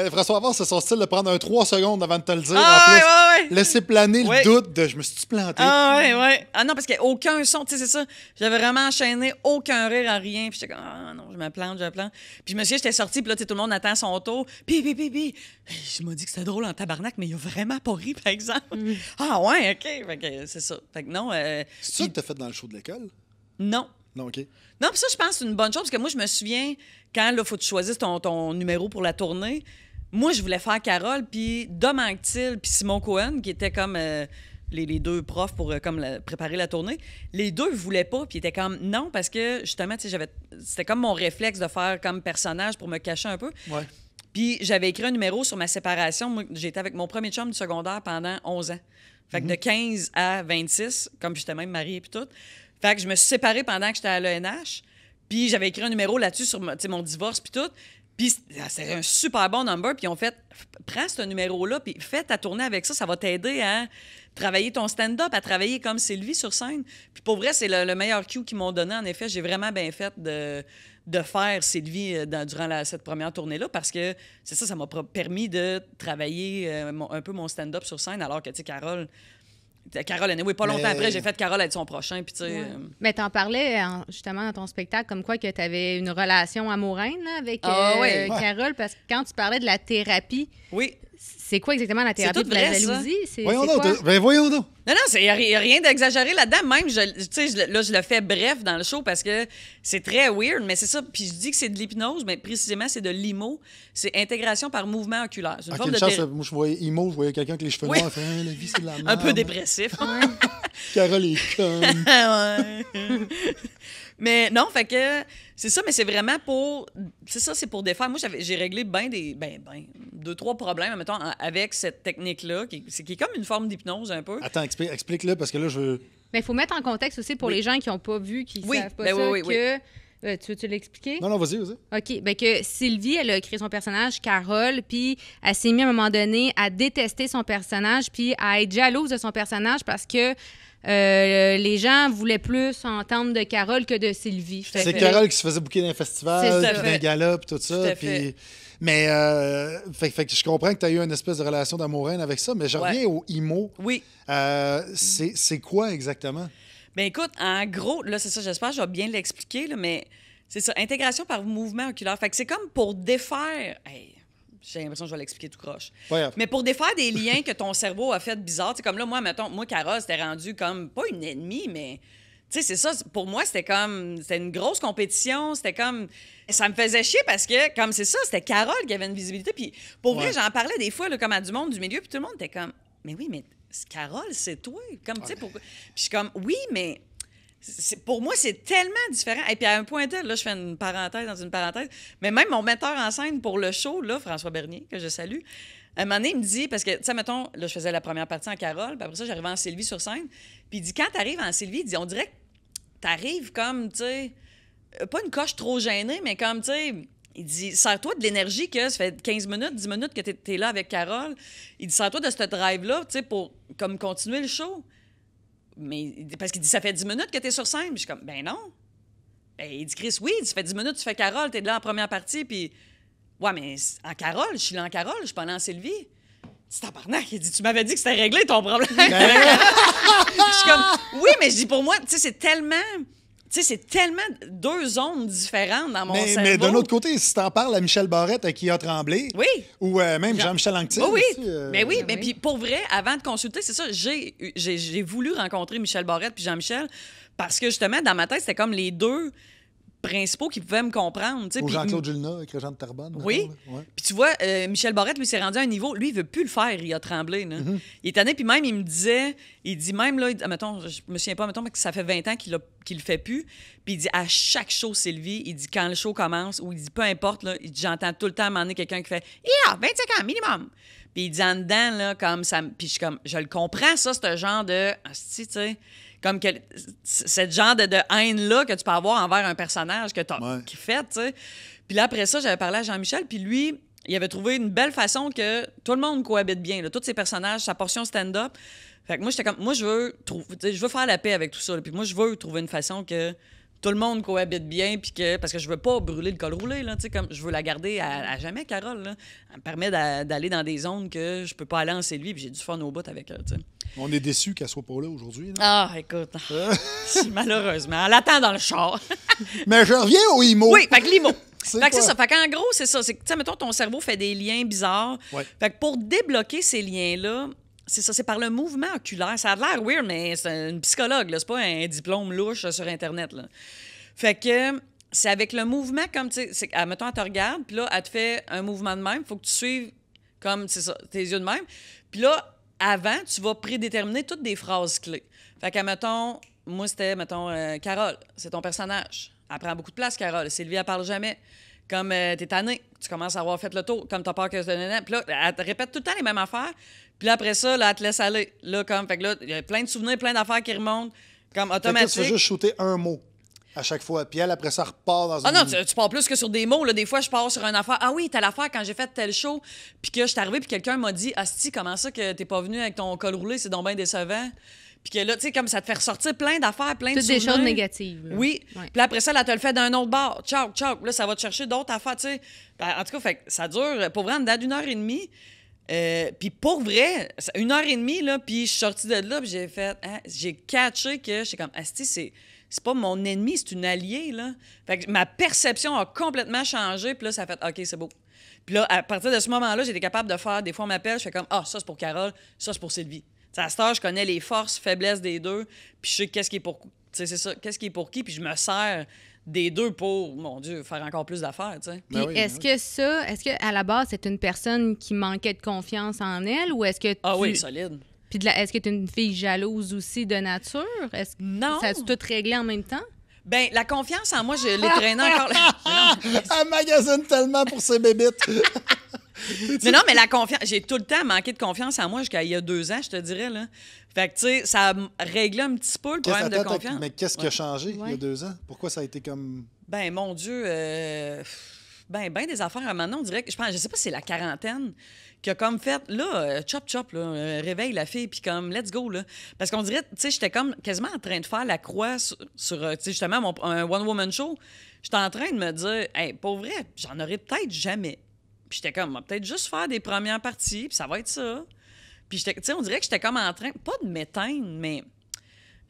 François Havard, c'est son style de prendre 3 secondes avant de te le dire. Ah, en plus, ouais. laisser planer le doute de je me suis planté. Ah, ouais. Ah, non, parce qu'il n'y a aucun son, tu sais, c'est ça. J'avais vraiment enchaîné, aucun rire à rien. Puis j'étais comme, ah non, je me plante. Puis je me souviens, j'étais sortie, puis là, tout le monde attend son tour. Puis. Je me dis que c'était drôle en tabarnak, mais il a vraiment pas ri, par exemple. Ah, ouais, OK. Fait que c'est ça. Fait que non. C'est ça que t'as fait dans le show de l'école? Non. Non, OK. Non, puis ça, je pense que c'est une bonne chose, parce que moi, je me souviens, quand il faut que tu choisisses ton numéro pour la tournée, moi, je voulais faire Carole, puis Dom Anctil, puis Simon Cohen, qui étaient comme les deux profs pour préparer la tournée, les deux ne voulaient pas, puis ils étaient comme non, parce que, justement, tu sais, c'était comme mon réflexe de faire comme personnage pour me cacher un peu. Ouais. Puis j'avais écrit un numéro sur ma séparation. Moi, j'étais avec mon premier chum du secondaire pendant 11 ans. Fait que de 15 à 26, comme j'étais même mariée puis tout. Fait que je me suis séparée pendant que j'étais à l'ENH. Puis j'avais écrit un numéro là-dessus sur mon divorce puis tout. Puis c'était un super bon number. Puis ils ont fait, prends ce numéro-là, puis fais ta tournée avec ça. Ça va t'aider à travailler ton stand-up, à travailler comme Sylvie sur scène. Puis pour vrai, c'est le meilleur cue qu'ils m'ont donné. En effet, j'ai vraiment bien fait de faire Sylvie durant cette première tournée-là, parce que c'est ça m'a permis de travailler un peu mon stand-up sur scène, alors que, tu sais, Carole, anyway, pas longtemps après, j'ai fait Carole être son prochain, puis tu sais... Mais t'en parlais, justement, dans ton spectacle, comme quoi que t'avais une relation amoureuse là, avec Carole, parce que quand tu parlais de la thérapie... Oui. C'est quoi exactement la thérapie de la jalousie? Voyons donc. Non, il n'y a rien d'exagéré là-dedans. Même, je le fais bref dans le show parce que c'est très weird, mais c'est ça. Puis je dis que c'est de l'hypnose, mais précisément, c'est de l'IMO. C'est intégration par mouvement oculaire. C'est une forme de moi, je voyais IMO, je voyais quelqu'un avec les cheveux noirs. Fait, la vie, c'est de la merde. Un peu dépressif. Carole est conne. Ouais. Mais non, fait que c'est ça, mais c'est vraiment pour... C'est ça, c'est pour défaire. Moi, j'ai réglé deux, trois problèmes, mettons, avec cette technique-là, qui est comme une forme d'hypnose un peu. Attends, explique-le, parce que là, je veux... Mais il faut mettre en contexte aussi pour les gens qui n'ont pas vu, qui ne savent pas que... Tu veux l'expliquer? Non, vas-y. OK. Bien que Sylvie, elle a créé son personnage, Carole, puis elle s'est mise à un moment donné à détester son personnage, puis à être jalouse de son personnage parce que les gens voulaient plus entendre de Carole que de Sylvie. C'est Carole qui se faisait booker dans un festival, puis d'un gala, puis tout ça. Mais fait que je comprends que tu as eu une espèce de relation d'amour-haine avec ça, mais je reviens au IMO. Oui. C'est quoi exactement? Bien, écoute, en gros, là, c'est ça, j'espère que je vais bien l'expliquer, là, mais c'est ça, intégration par mouvement oculaire. Fait que c'est comme pour défaire... Hey, j'ai l'impression que je vais l'expliquer tout croche. Ouais. Mais pour défaire des liens que ton cerveau a fait bizarres, comme là, moi, Carole, c'était rendu comme, pas une ennemie, mais... Tu sais, c'est ça, pour moi, c'était une grosse compétition, c'était comme... Ça me faisait chier parce que, comme c'est ça, c'était Carole qui avait une visibilité. Puis pour vrai, j'en parlais des fois, là, comme à du monde du milieu, puis tout le monde était comme, mais oui, mais Carole, c'est toi. Comme, tu sais, pourquoi? Puis je suis comme, oui, mais pour moi, c'est tellement différent. Et puis à un point tel, là, je fais une parenthèse dans une parenthèse, mais même mon metteur en scène pour le show, là, François Bernier, que je salue, un moment donné, il me dit, parce que, tu sais, mettons, là, je faisais la première partie en Carole, puis après ça, j'arrivais en Sylvie sur scène, puis il dit, quand t'arrives en Sylvie, il dit, on dirait que t'arrives comme, tu sais, pas une coche trop gênée, mais comme, tu sais, il dit, sers-toi de l'énergie que ça fait 15 minutes, 10 minutes que t'es là avec Carole. Il dit, sers-toi de ce drive-là, tu sais, pour comme continuer le show. Mais parce qu'il dit, ça fait 10 minutes que t'es sur scène. Puis je suis comme, ben non. Ben, il dit, Chris, oui, ça fait 10 minutes, tu fais Carole, t'es là en première partie, puis... Ouais, mais en Carole, je suis là en Carole, je suis pas là en Sylvie. C'est tabarnak. Il dit, tu m'avais dit que c'était réglé ton problème. Je suis comme, oui, mais je dis, pour moi, tu sais, c'est tellement... Tu sais, c'est tellement deux zones différentes dans mon cerveau. Mais d'un autre côté, si t'en parles à Michel Barrette, à qui a tremblé, oui. ou même Jean-Michel Anctil. Oui, aussi, mais oui, mais puis pour vrai, avant de consulter, c'est ça, j'ai voulu rencontrer Michel Barrette puis Jean-Michel parce que justement, dans ma tête, c'était comme les deux principaux qui pouvaient me comprendre. Ou Jean-Claude Julena avec Régent de Terrebonne. Oui. Ouais. Puis tu vois, Michel Barrette, lui, s'est rendu à un niveau. Lui, il veut plus le faire. Il a tremblé. Là. Il est tanné. Puis même, il me disait, il dit même, là, mettons, je me souviens pas, mettons, mais que ça fait 20 ans qu'il le fait plus. Puis il dit, à chaque show, Sylvie, il dit, quand le show commence, ou il dit, peu importe, là, il dit, j'entends tout le temps à un moment donné quelqu'un qui fait, 25 ans, minimum. Puis il dit, en dedans, là, comme ça. Puis je le comprends, ça, ce genre de. Tu sais. Comme ce genre de haine-là que tu peux avoir envers un personnage que tu as qui fait, tu sais. Puis là, après ça, j'avais parlé à Jean-Michel, puis lui, il avait trouvé une belle façon que tout le monde cohabite bien, là, tous ces personnages, sa portion stand-up. Fait que moi, j'étais comme, moi, je veux faire la paix avec tout ça, là, puis moi, je veux trouver une façon que tout le monde cohabite bien, puis parce que je veux pas brûler le col roulé, là, tu sais, comme je veux la garder à jamais, Carole, là. Elle me permet d'aller dans des zones que je peux pas aller en Sylvie, puis j'ai du fun au bout avec elle, tu sais. On est déçus qu'elle soit pas là aujourd'hui. Là. Ah, écoute, malheureusement, elle attend dans le char. Mais je reviens au IMO. Oui, fait que l'IMO. C'est Fait que c'est ça. Fait qu'en gros, c'est ça. C'est que, tu sais, mettons, ton cerveau fait des liens bizarres. Ouais. Fait que pour débloquer ces liens-là, c'est ça, c'est par le mouvement oculaire. Ça a l'air weird, mais c'est une psychologue, là. C'est pas un diplôme louche sur Internet, là. Fait que c'est avec le mouvement, comme, tu sais, mettons, elle te regarde, puis là, elle te fait un mouvement de même. Faut que tu suives, comme, c'est ça, tes yeux de même. Puis là, avant, tu vas prédéterminer toutes des phrases clés. Fait que, mettons, moi, c'était, mettons, Carole, c'est ton personnage. Elle prend beaucoup de place, Carole. Sylvie, elle parle jamais. Comme t'es tannée, tu commences à avoir fait le tour. Comme t'as peur que... Puis là, elle te répète tout le temps les mêmes affaires. Puis là, après ça, là, elle te laisse aller. Là, comme... Fait que là, il y a plein de souvenirs, plein d'affaires qui remontent. Comme automatique. Tu fais juste shooter un mot à chaque fois. Puis elle, après ça, repart dans une... Ah non, tu pars plus que sur des mots. Là. Des fois, je pars sur une affaire. Ah oui, telle affaire, quand j'ai fait tel show, puis que je suis arrivée, puis quelqu'un m'a dit, Asti, comment ça que t'es pas venu avec ton col roulé? C'est donc bien décevant. Puis que là, tu sais, comme ça te fait ressortir plein d'affaires, plein de souvenirs. Toutes des choses négatives. Là. Oui. Ouais. Puis après ça, là, tu le fait d'un autre bord. Ciao, ciao. Là, ça va te chercher d'autres affaires, tu sais. En tout cas, fait, ça dure, pour vrai, en dedans d'une heure et demie. Puis pour vrai, 1h30, là, puis je suis sortie de là, puis j'ai fait... Hein, j'ai catché que j'étais comme, Asti, c'est pas mon ennemi, c'est une alliée, là. Fait que ma perception a complètement changé, puis là, ça a fait, OK, c'est beau. Puis là, à partir de ce moment-là, j'étais capable de faire... Des fois, on m'appelle, je fais comme, ça, c'est pour Carole, ça, c'est pour Sylvie. T'sais, à cette heure, je connais les forces, faiblesses des deux, puis je sais qu'est-ce qui est pour... C'est ça, qu'est-ce qui est pour qui, puis je me sers des deux pour, mon Dieu, faire encore plus d'affaires, tu sais. Puis est-ce qu'à la base, c'est une personne qui manquait de confiance en elle, ou est-ce que oui, solide. Puis est-ce que tu es une fille jalouse aussi de nature? Non. Ça a-tu tout réglé en même temps? Ben la confiance en moi, je l'ai traînée encore. Elle magasine tellement pour ses bébites. Non, mais la confiance, j'ai tout le temps manqué de confiance en moi jusqu'à il y a 2 ans, je te dirais, là. Fait que, tu sais, ça a réglé un petit peu le problème de confiance. Mais qu'est-ce qui a changé il y a 2 ans? Pourquoi ça a été comme... Ben, mon Dieu, ben des affaires. À un moment donné, on dirait que, je sais pas si c'est la quarantaine qui a comme fait, là, chop, là, réveille la fille, puis comme, let's go, là. Parce qu'on dirait, tu sais, j'étais comme quasiment en train de faire la croix sur tu sais, justement, un one-woman show. J'étais en train de me dire, hey, pour vrai, j'en aurais peut-être jamais. Puis j'étais comme, peut-être juste faire des premières parties, puis ça va être ça. Puis, tu sais, on dirait que j'étais comme en train, pas de m'éteindre, mais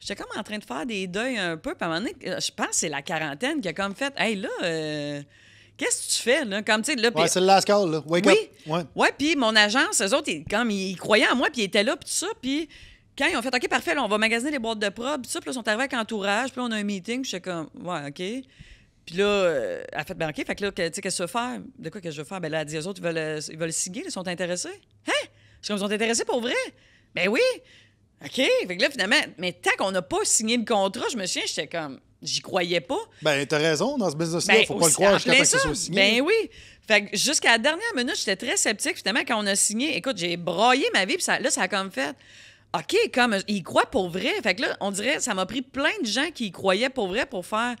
j'étais comme en train de faire des deuils un peu. Puis à un moment donné, je pense que c'est la quarantaine qui a comme fait, hey, là, qu'est-ce que tu fais, là? Comme, tu sais, là. Ouais, c'est le last call, là. Wake up. Ouais, puis mon agence, eux autres, ils croyaient en moi, puis ils étaient là, puis tout ça. Puis quand ils ont fait, OK, parfait, là, on va magasiner les boîtes de prod, puis ça, puis là, ils sont arrivés avec entourage, puis là, on a un meeting, puis j'étais comme, ouais, OK. Puis là, elle a fait, ben OK, fait que là, tu sais, qu'est-ce que tu veux faire? De quoi que je veux faire? Ben là, elle dit, eux autres, ils veulent signer, ils sont intéressés. Hein? Est-ce qu'ils sont intéressés pour vrai? Ben oui! OK. Fait que là, finalement, mais tant qu'on n'a pas signé le contrat, je me souviens, j'étais comme, j'y croyais pas. Ben, t'as raison, dans ce business-là, faut pas le croire jusqu'à temps que ça soit signé. Ben oui. Fait que jusqu'à la dernière minute, j'étais très sceptique. Finalement, quand on a signé, écoute, j'ai braillé ma vie, puis ça a comme fait, OK, comme, ils croient pour vrai. Fait que là, on dirait, ça m'a pris plein de gens qui y croyaient pour vrai pour faire...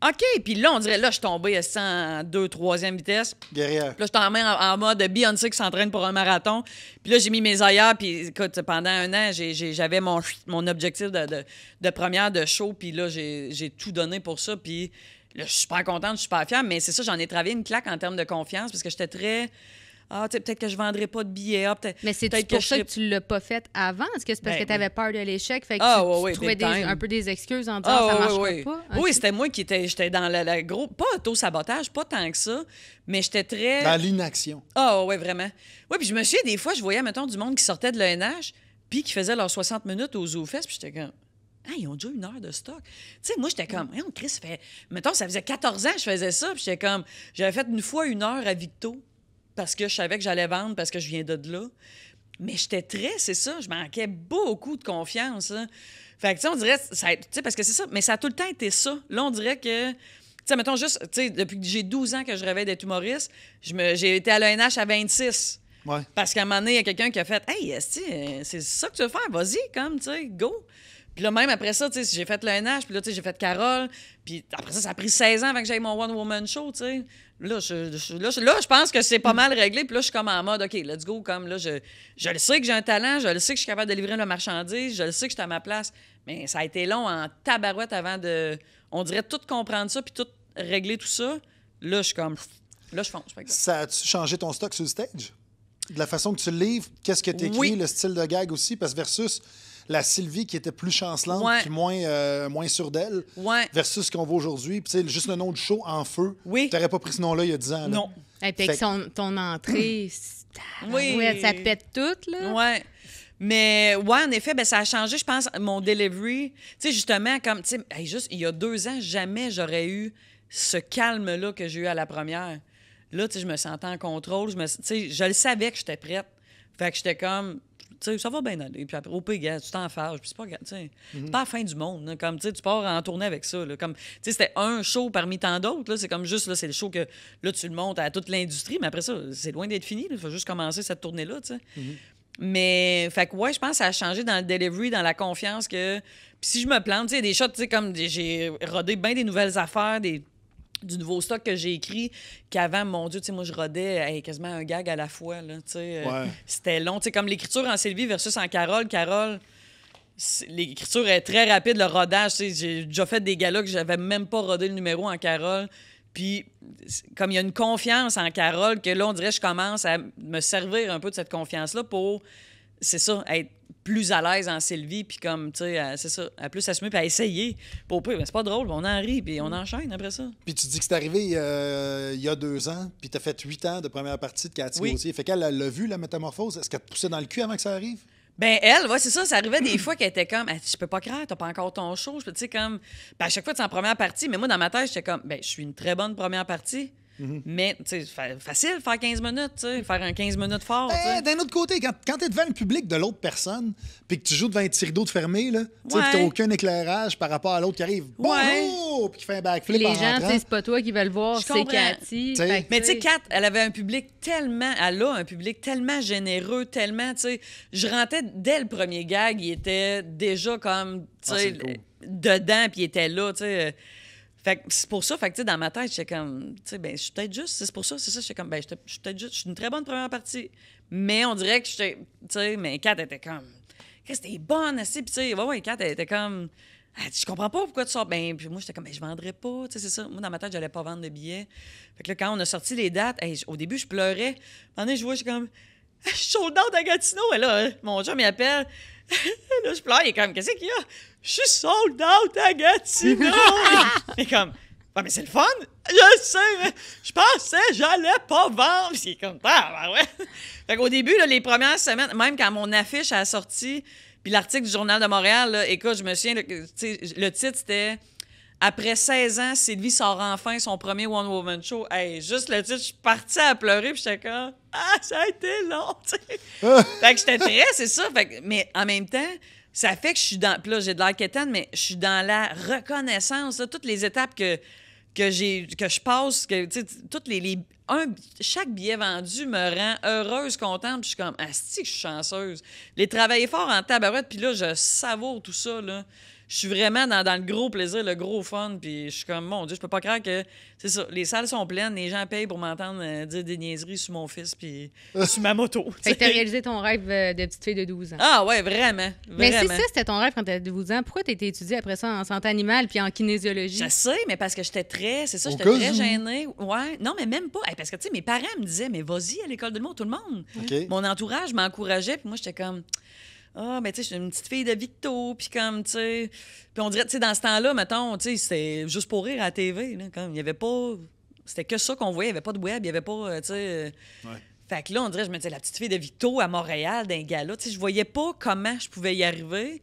OK, puis là, on dirait, là, je suis tombée en 2e, 3e vitesse. Guerrière. Puis là, je suis en mode Beyoncé qui s'entraîne pour un marathon. Puis là, j'ai mis mes ailleurs, puis écoute, pendant 1 an, j'avais mon objectif de première de show, puis là, j'ai tout donné pour ça, puis Là, je suis super contente, je suis super fière, mais c'est ça, j'en ai travaillé une claque en termes de confiance parce que j'étais très... Ah, tu sais, peut-être que je vendrais pas de billets. Ah, mais c'est peut-être pour ça que tu l'as pas fait avant? Est-ce que c'est parce que tu avais peur de l'échec? Fait que tu trouvais un peu des excuses en disant ça marcherait pas? Okay. Oui, c'était moi qui j'étais dans la gros... Pas auto-sabotage, pas tant que ça, mais j'étais très... Dans l'inaction. Ah, oui, vraiment. Oui, puis je me souviens, des fois, je voyais, mettons, du monde qui sortait de l'ENH puis qui faisait leurs 60 minutes au ZooFest, puis j'étais comme... Ah, ils ont déjà 1 heure de stock. Tu sais, moi, j'étais comme, Chris, mettons, ça faisait 14 ans que je faisais ça, puis j'étais comme, j'avais fait une fois 1 heure à Victo parce que je savais que j'allais vendre, parce que je viens de là. Mais j'étais c'est ça, je manquais beaucoup de confiance. Là. Fait que, tu sais, on dirait, tu sais, parce que c'est ça, mais ça a tout le temps été ça. Là, on dirait que, tu sais, mettons juste, tu sais, depuis que j'ai 12 ans que je rêvais d'être humoriste, j'ai été à l'ENH à 26. Ouais. Parce qu'à un moment donné, il y a quelqu'un qui a fait, hey, c'est ça que tu veux faire, vas-y, comme, tu sais, go. Puis là, même après ça, tu sais, j'ai fait l'ENH, puis là, tu sais, j'ai fait Carole. Puis après ça a pris 16 ans avant que j'aille mon one-woman show, tu sais. Là, je pense que c'est pas mal réglé. Puis là, je suis comme en mode, OK, let's go. Comme là, je le sais que j'ai un talent, je le sais que je suis capable de livrer la marchandise, je le sais que je suis à ma place. Mais ça a été long en tabarouette avant de, on dirait, tout comprendre ça, puis tout régler tout ça. Là, je suis comme, là, je fonce. Ça a-tu changé ton stock sur le stage? De la façon que tu le livres, qu'est-ce que tu écris, le style de gag aussi? Parce que versus la Sylvie qui était plus chancelante puis moins sûre d'elle versus ce qu'on voit aujourd'hui. Puis juste le nom du show, En Feu, tu n'aurais pas pris ce nom-là il y a 10 ans. Là. Non. Et puis avec ton entrée, ça pète tout, là. Oui. Mais en effet, ça a changé, je pense, mon delivery. Tu sais, justement, comme, tu sais, juste il y a 2 ans, jamais j'aurais eu ce calme-là que j'ai eu à la première. Là, tu sais, je me sentais en contrôle. Je le savais que j'étais prête. Fait que j'étais comme... Tu sais, ça va bien aller. Puis après, au pays, tu t'en fâches. Puis c'est pas, tu sais, c'est pas la fin du monde. Là. Comme, tu sais, tu pars en tournée avec ça. Là. Comme, tu sais, c'était un show parmi tant d'autres. Là. C'est comme juste, là, c'est le show que, là, tu le montes à toute l'industrie. Mais après ça, c'est loin d'être fini. Il faut juste commencer cette tournée-là, tu sais. Mais, fait que, je pense que ça a changé dans le delivery, dans la confiance que... Puis si je me plante, tu sais, des shots, tu sais, comme j'ai rodé bien des nouvelles affaires, du nouveau stock que j'ai écrit, qu'avant, mon Dieu, tu sais, moi, je rodais quasiment un gag à la fois, là, tu sais. C'était long. Tu sais, comme l'écriture en Sylvie versus en Carole. Carole, l'écriture est très rapide, le rodage, tu sais. J'ai déjà fait des galas que j'avais même pas rodé le numéro en Carole. Puis, comme il y a une confiance en Carole, que là, on dirait que je commence à me servir un peu de cette confiance-là pour, c'est ça, être plus à l'aise en Sylvie, puis comme, tu sais, c'est ça, à plus s'assumer, puis à essayer. Pour peu, c'est pas drôle, on en rit, puis on enchaîne après ça. Puis tu dis que c'est arrivé il y a 2 ans, puis tu as fait 8 ans de première partie de Cathy Gauthier. Fait qu'elle l'a vu, la métamorphose. Est-ce qu'elle te poussait dans le cul avant que ça arrive? Ben elle, c'est ça, ça arrivait des fois qu'elle était comme, je peux pas croire, t'as pas encore ton show. Tu sais, comme, à chaque fois, c'est en première partie, mais moi, dans ma tête, j'étais comme, je suis une très bonne première partie. Mais, tu sais, facile faire 15 minutes, tu sais, faire un 15 minutes fort. D'un autre côté, quand t'es devant le public de l'autre personne, puis que tu joues devant un petit rideau de fermé, là, tu sais, t'as aucun éclairage par rapport à l'autre qui arrive, bonjour, puis qui fait un backflip. Les gens, tu sais, c'est pas toi qui veulent voir, c'est Cathy. Mais tu sais, Kat, elle avait un public tellement, elle a un public tellement généreux, tellement, tu sais, je rentrais dès le premier gag, il était déjà comme, tu sais, dedans, puis il était là, tu sais. Fait que c'est pour ça, fait que, dans ma tête, j'étais comme, tu sais, je suis peut-être juste, c'est pour ça, j'étais comme, je suis peut-être juste, je suis une très bonne première partie. Mais on dirait que j'étais, tu sais, mais Kat était comme, qu'est-ce que t'es bonne, aussi, puis tu sais, Kat, elle était comme, je comprends pas pourquoi tu sors. Puis moi, j'étais comme, je vendrais pas, tu sais, c'est ça. Moi, dans ma tête, j'allais pas vendre de billets. Fait que là, quand on a sorti les dates, au début, je pleurais. Pendant que je vois, je suis comme, je suis sold out à Gatineau. Et là, mon chum, il appelle. Là, je pleure, il est comme, qu'est-ce qu'il y a? Je suis sold out à Gatineau! Il est comme, mais c'est le fun! Je sais, mais je pensais que j'allais pas vendre! Puis il est comme, ouais! Fait qu'au début, là, les premières semaines, même quand mon affiche a sorti, puis l'article du Journal de Montréal, là, écoute, je me souviens, le titre, c'était « Après 16 ans, Sylvie sort enfin son premier one-woman show. » Hey, juste le titre, je suis partie à pleurer, puis j'étais comme, ça a été long, tu sais! Fait que j'étais très, c'est ça. Fait que, mais en même temps, ça fait que je suis dans... Puis là, j'ai de l'air quétaine, mais je suis dans la reconnaissance, là, toutes les étapes que je passe, que, toutes chaque billet vendu me rend heureuse, contente, puis je suis comme, asti que je suis chanceuse. Les travailler fort en tabarouette, puis là, je savoure tout ça, là. je suis vraiment dans le gros plaisir, le gros fun. Puis je suis comme, mon Dieu, je peux pas croire que c'est ça. Les salles sont pleines, les gens payent pour m'entendre dire des niaiseries sur mon fils puis sur ma moto. Fait que t'as réalisé ton rêve de petite fille de 12 ans. Ah ouais, vraiment. Mais si vraiment. ça, c'était ton rêve quand t'avais 12 ans, pourquoi t'as été étudiée après ça en santé animale puis en kinésiologie? Je sais, mais parce que j'étais très Au cas très où. gênée. Ouais, non, mais même pas. Hey, parce que, tu sais, mes parents me disaient, mais vas-y à l'école de l'humour, tout le monde. OK. Mon entourage m'encourageait, puis moi, j'étais comme, ah, mais tu sais, je suis une petite fille de Victo, puis comme, tu sais. Puis on dirait, tu sais, dans ce temps-là, mettons, tu sais, c'était juste pour rire à la TV, là, comme, il y avait pas. C'était que ça qu'on voyait, il n'y avait pas de web, il n'y avait pas, tu sais. Ouais. Fait que là, on dirait, je me disais, la petite fille de Victo à Montréal, d'un gala, tu sais, je voyais pas comment je pouvais y arriver.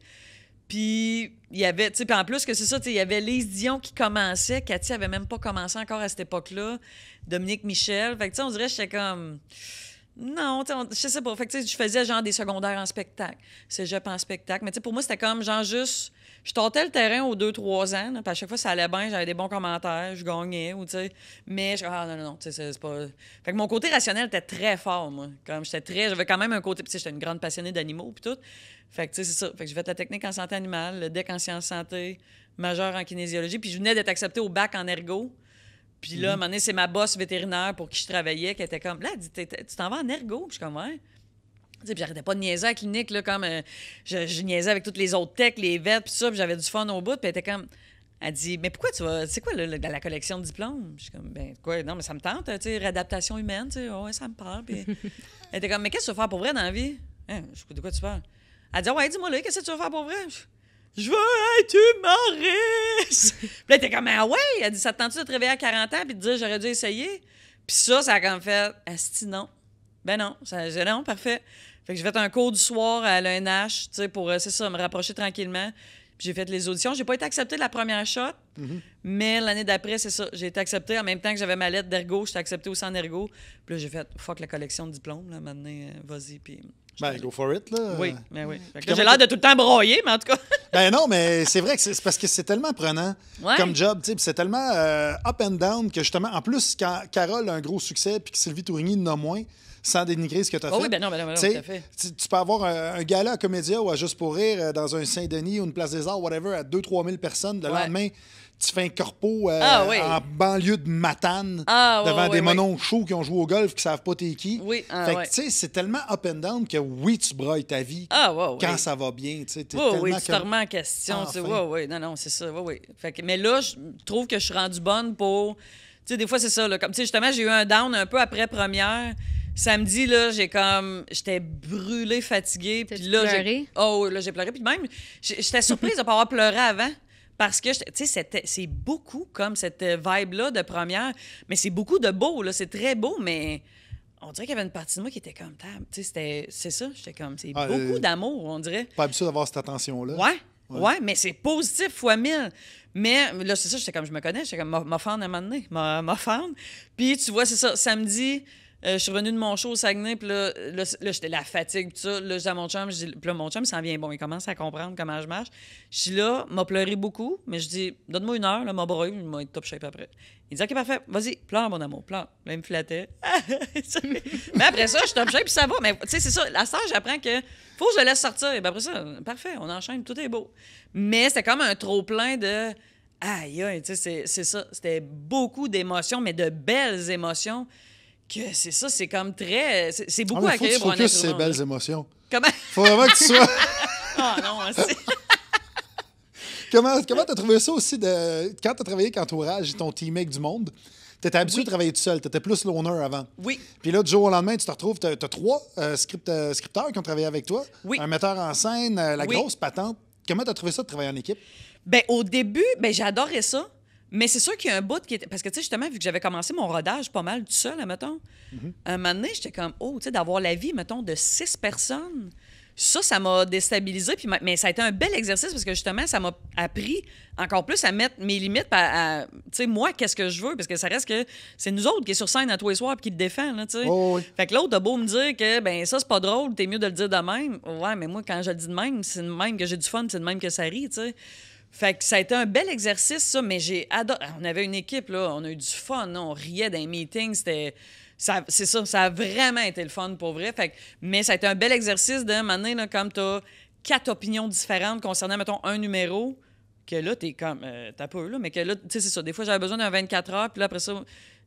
Puis il y avait, tu sais, puis en plus que c'est ça, tu sais, il y avait Lise Dion qui commençait, Cathy avait même pas commencé encore à cette époque-là, Dominique Michel. Fait que, tu sais, on dirait, j'étais comme. Non, tu sais, je sais pas. Fait que, tu sais, je faisais genre des secondaires en spectacle, cégep en spectacle. Mais, tu sais, pour moi, c'était comme genre juste. Je tâtais le terrain aux 2-3 ans, là, puis à chaque fois, ça allait bien, j'avais des bons commentaires, je gagnais, ou tu sais. Mais, ah non, tu sais, c'est pas. Fait que mon côté rationnel était très fort, moi. Comme j'étais très. J'avais quand même un côté. Puis, tu sais, j'étais une grande passionnée d'animaux, puis tout. Fait que, tu sais, c'est ça. Fait que j'ai fait la technique en santé animale, le DEC en sciences santé, majeur en kinésiologie, puis je venais d'être acceptée au bac en ergo. Puis là, à un moment donné, c'est ma boss vétérinaire pour qui je travaillais qui était comme, là, elle dit, tu t'en vas en ergo? Puis je suis comme, ouais. Tu sais, puis j'arrêtais pas de niaiser à la clinique, là, comme je niaisais avec toutes les autres techs, les vets, puis ça, puis j'avais du fun au bout. Puis elle était comme, elle dit, mais pourquoi tu vas, c'est quoi la collection de diplômes? Je suis comme, ben quoi, non, mais ça me tente, tu sais, réadaptation humaine, tu sais, ouais, ça me parle. Puis elle était comme, mais qu'est-ce que tu vas faire pour vrai dans la vie? Hein, de quoi tu parles? Elle dit, ouais, dis-moi là, qu'est-ce que tu vas faire pour vrai? Je veux être humoriste! Puis là, elle était comme, ah ouais! Elle dit, ça te tente-tu de te réveiller à 40 ans puis de dire, j'aurais dû essayer? Puis ça a comme fait, asti, non. Ben non, j'ai non, parfait. Fait que j'ai fait un cours du soir à l'ENH, tu sais, pour, c'est ça, me rapprocher tranquillement. Puis j'ai fait les auditions. J'ai pas été acceptée de la première shot, mais l'année d'après, c'est ça. J'ai été acceptée en même temps que j'avais ma lettre d'ergo. J'étais acceptée aussi en ergo. Puis là, j'ai fait, fuck la collection de diplômes, là, maintenant, vas-y, puis. Ben, go for it, là. Oui, ben oui. Fait que là, j'ai l'air de tout le temps broyer, mais en tout cas. Ben non, mais c'est vrai que c'est parce que c'est tellement prenant comme job, tu sais, puis c'est tellement up and down que justement, en plus, quand Carole a un gros succès puis que Sylvie Tourigny en a moins, sans dénigrer ce que tu as fait. Oui, ben non, tout à fait. Tu peux avoir un gala à Comédia ou à Juste pour rire dans un Saint-Denis ou une place des Arts, whatever, à 2-3 000 personnes. Le lendemain, tu fais un corpo en banlieue de Matane devant des monos chauds qui ont joué au golf qui savent pas t'es qui. Oui, fait que, tu sais, c'est tellement up and down que oui, tu broyes ta vie quand ça va bien. Tu te remets en question. Oui, non, c'est ça. Oui. Fait que, mais là, je trouve que je suis rendue bonne pour. Tu sais, des fois, c'est ça. Là, comme, tu sais, justement, j'ai eu un down un peu après première. Samedi, là, j'étais brûlée, fatiguée. Puis là, j'ai pleuré. Puis même, j'étais surprise de ne pas avoir pleuré avant. Parce que, tu sais, c'est beaucoup comme cette vibe-là de première. Mais c'est beaucoup de beau, là. C'est très beau, mais on dirait qu'il y avait une partie de moi qui était comme, tu sais, c'est ça. J'étais comme, c'est beaucoup d'amour, on dirait. Pas habitué d'avoir cette attention-là. Ouais, mais c'est positif fois 1000. Mais là, c'est ça, j'étais comme, je me connais. J'étais comme, m'a fendre à un moment donné. M'a fendre. Puis, tu vois, c'est ça, samedi. Je suis revenue de mon show au Saguenay, puis là j'étais la fatigue, tout ça. Là, je dis à mon chum, puis là, mon chum, il s'en vient bon, il commence à comprendre comment je marche. Je suis là, m'a pleuré beaucoup, mais je dis, donne-moi 1 heure, là, m'a broyé, il m'a été top shape après. Il dit, OK, parfait, vas-y, pleure, mon amour, pleure. Là, il me flattait. Mais après ça, je suis top shape, puis ça va. Mais tu sais, c'est ça, à ça, j'apprends que faut que je le laisse sortir. Et puis après ça, parfait, on enchaîne, tout est beau. Mais c'était comme un trop-plein de. Aïe, tu sais, c'est ça. C'était beaucoup d'émotions, mais de belles émotions. Que c'est ça, c'est comme très. C'est beaucoup à accueillir pour un être humain. Faut que tu focuses ces belles émotions. Comment? Faut vraiment que tu sois. Ah non, c'est. Comment t'as trouvé ça aussi quand t'as travaillé avec Entourage et ton teammate du monde? T'étais habitué de travailler tout seul, t'étais plus l'owner avant. Oui. Puis là, du jour au lendemain, tu te retrouves, t'as 3 scripteurs qui ont travaillé avec toi. Oui. Un metteur en scène, la grosse patente. Comment t'as trouvé ça de travailler en équipe? Bien, au début, j'ai adoré ça. Mais c'est sûr qu'il y a un bout qui était. Parce que, tu sais, justement, vu que j'avais commencé mon rodage pas mal tout seul, mettons, un moment donné, j'étais comme, tu sais, d'avoir la vie, mettons, de 6 personnes, ça m'a déstabilisé. Puis mais ça a été un bel exercice parce que, justement, ça m'a appris encore plus à mettre mes limites, tu sais, moi, qu'est-ce que je veux? Parce que ça reste que c'est nous autres qui est sur scène à tous les soirs et qui te défend, là, tu sais. Oh, oui. Fait que l'autre a beau me dire que, ben ça, c'est pas drôle, t'es mieux de le dire de même. Ouais, mais moi, quand je le dis de même, c'est de même que j'ai du fun, c'est de même que ça rit, tu sais. Fait que ça a été un bel exercice, ça, mais j'ai adoré. On avait une équipe, là, on a eu du fun, là, on riait dans les meetings, c'est ça, ça a vraiment été le fun pour vrai. Fait que, mais ça a été un bel exercice de, maintenant, là, comme tu as 4 opinions différentes concernant, mettons, un numéro, que là, t'es comme... t'as peu, là, mais que là, tu sais, c'est ça. Des fois, j'avais besoin d'un 24 heures, puis là, après ça...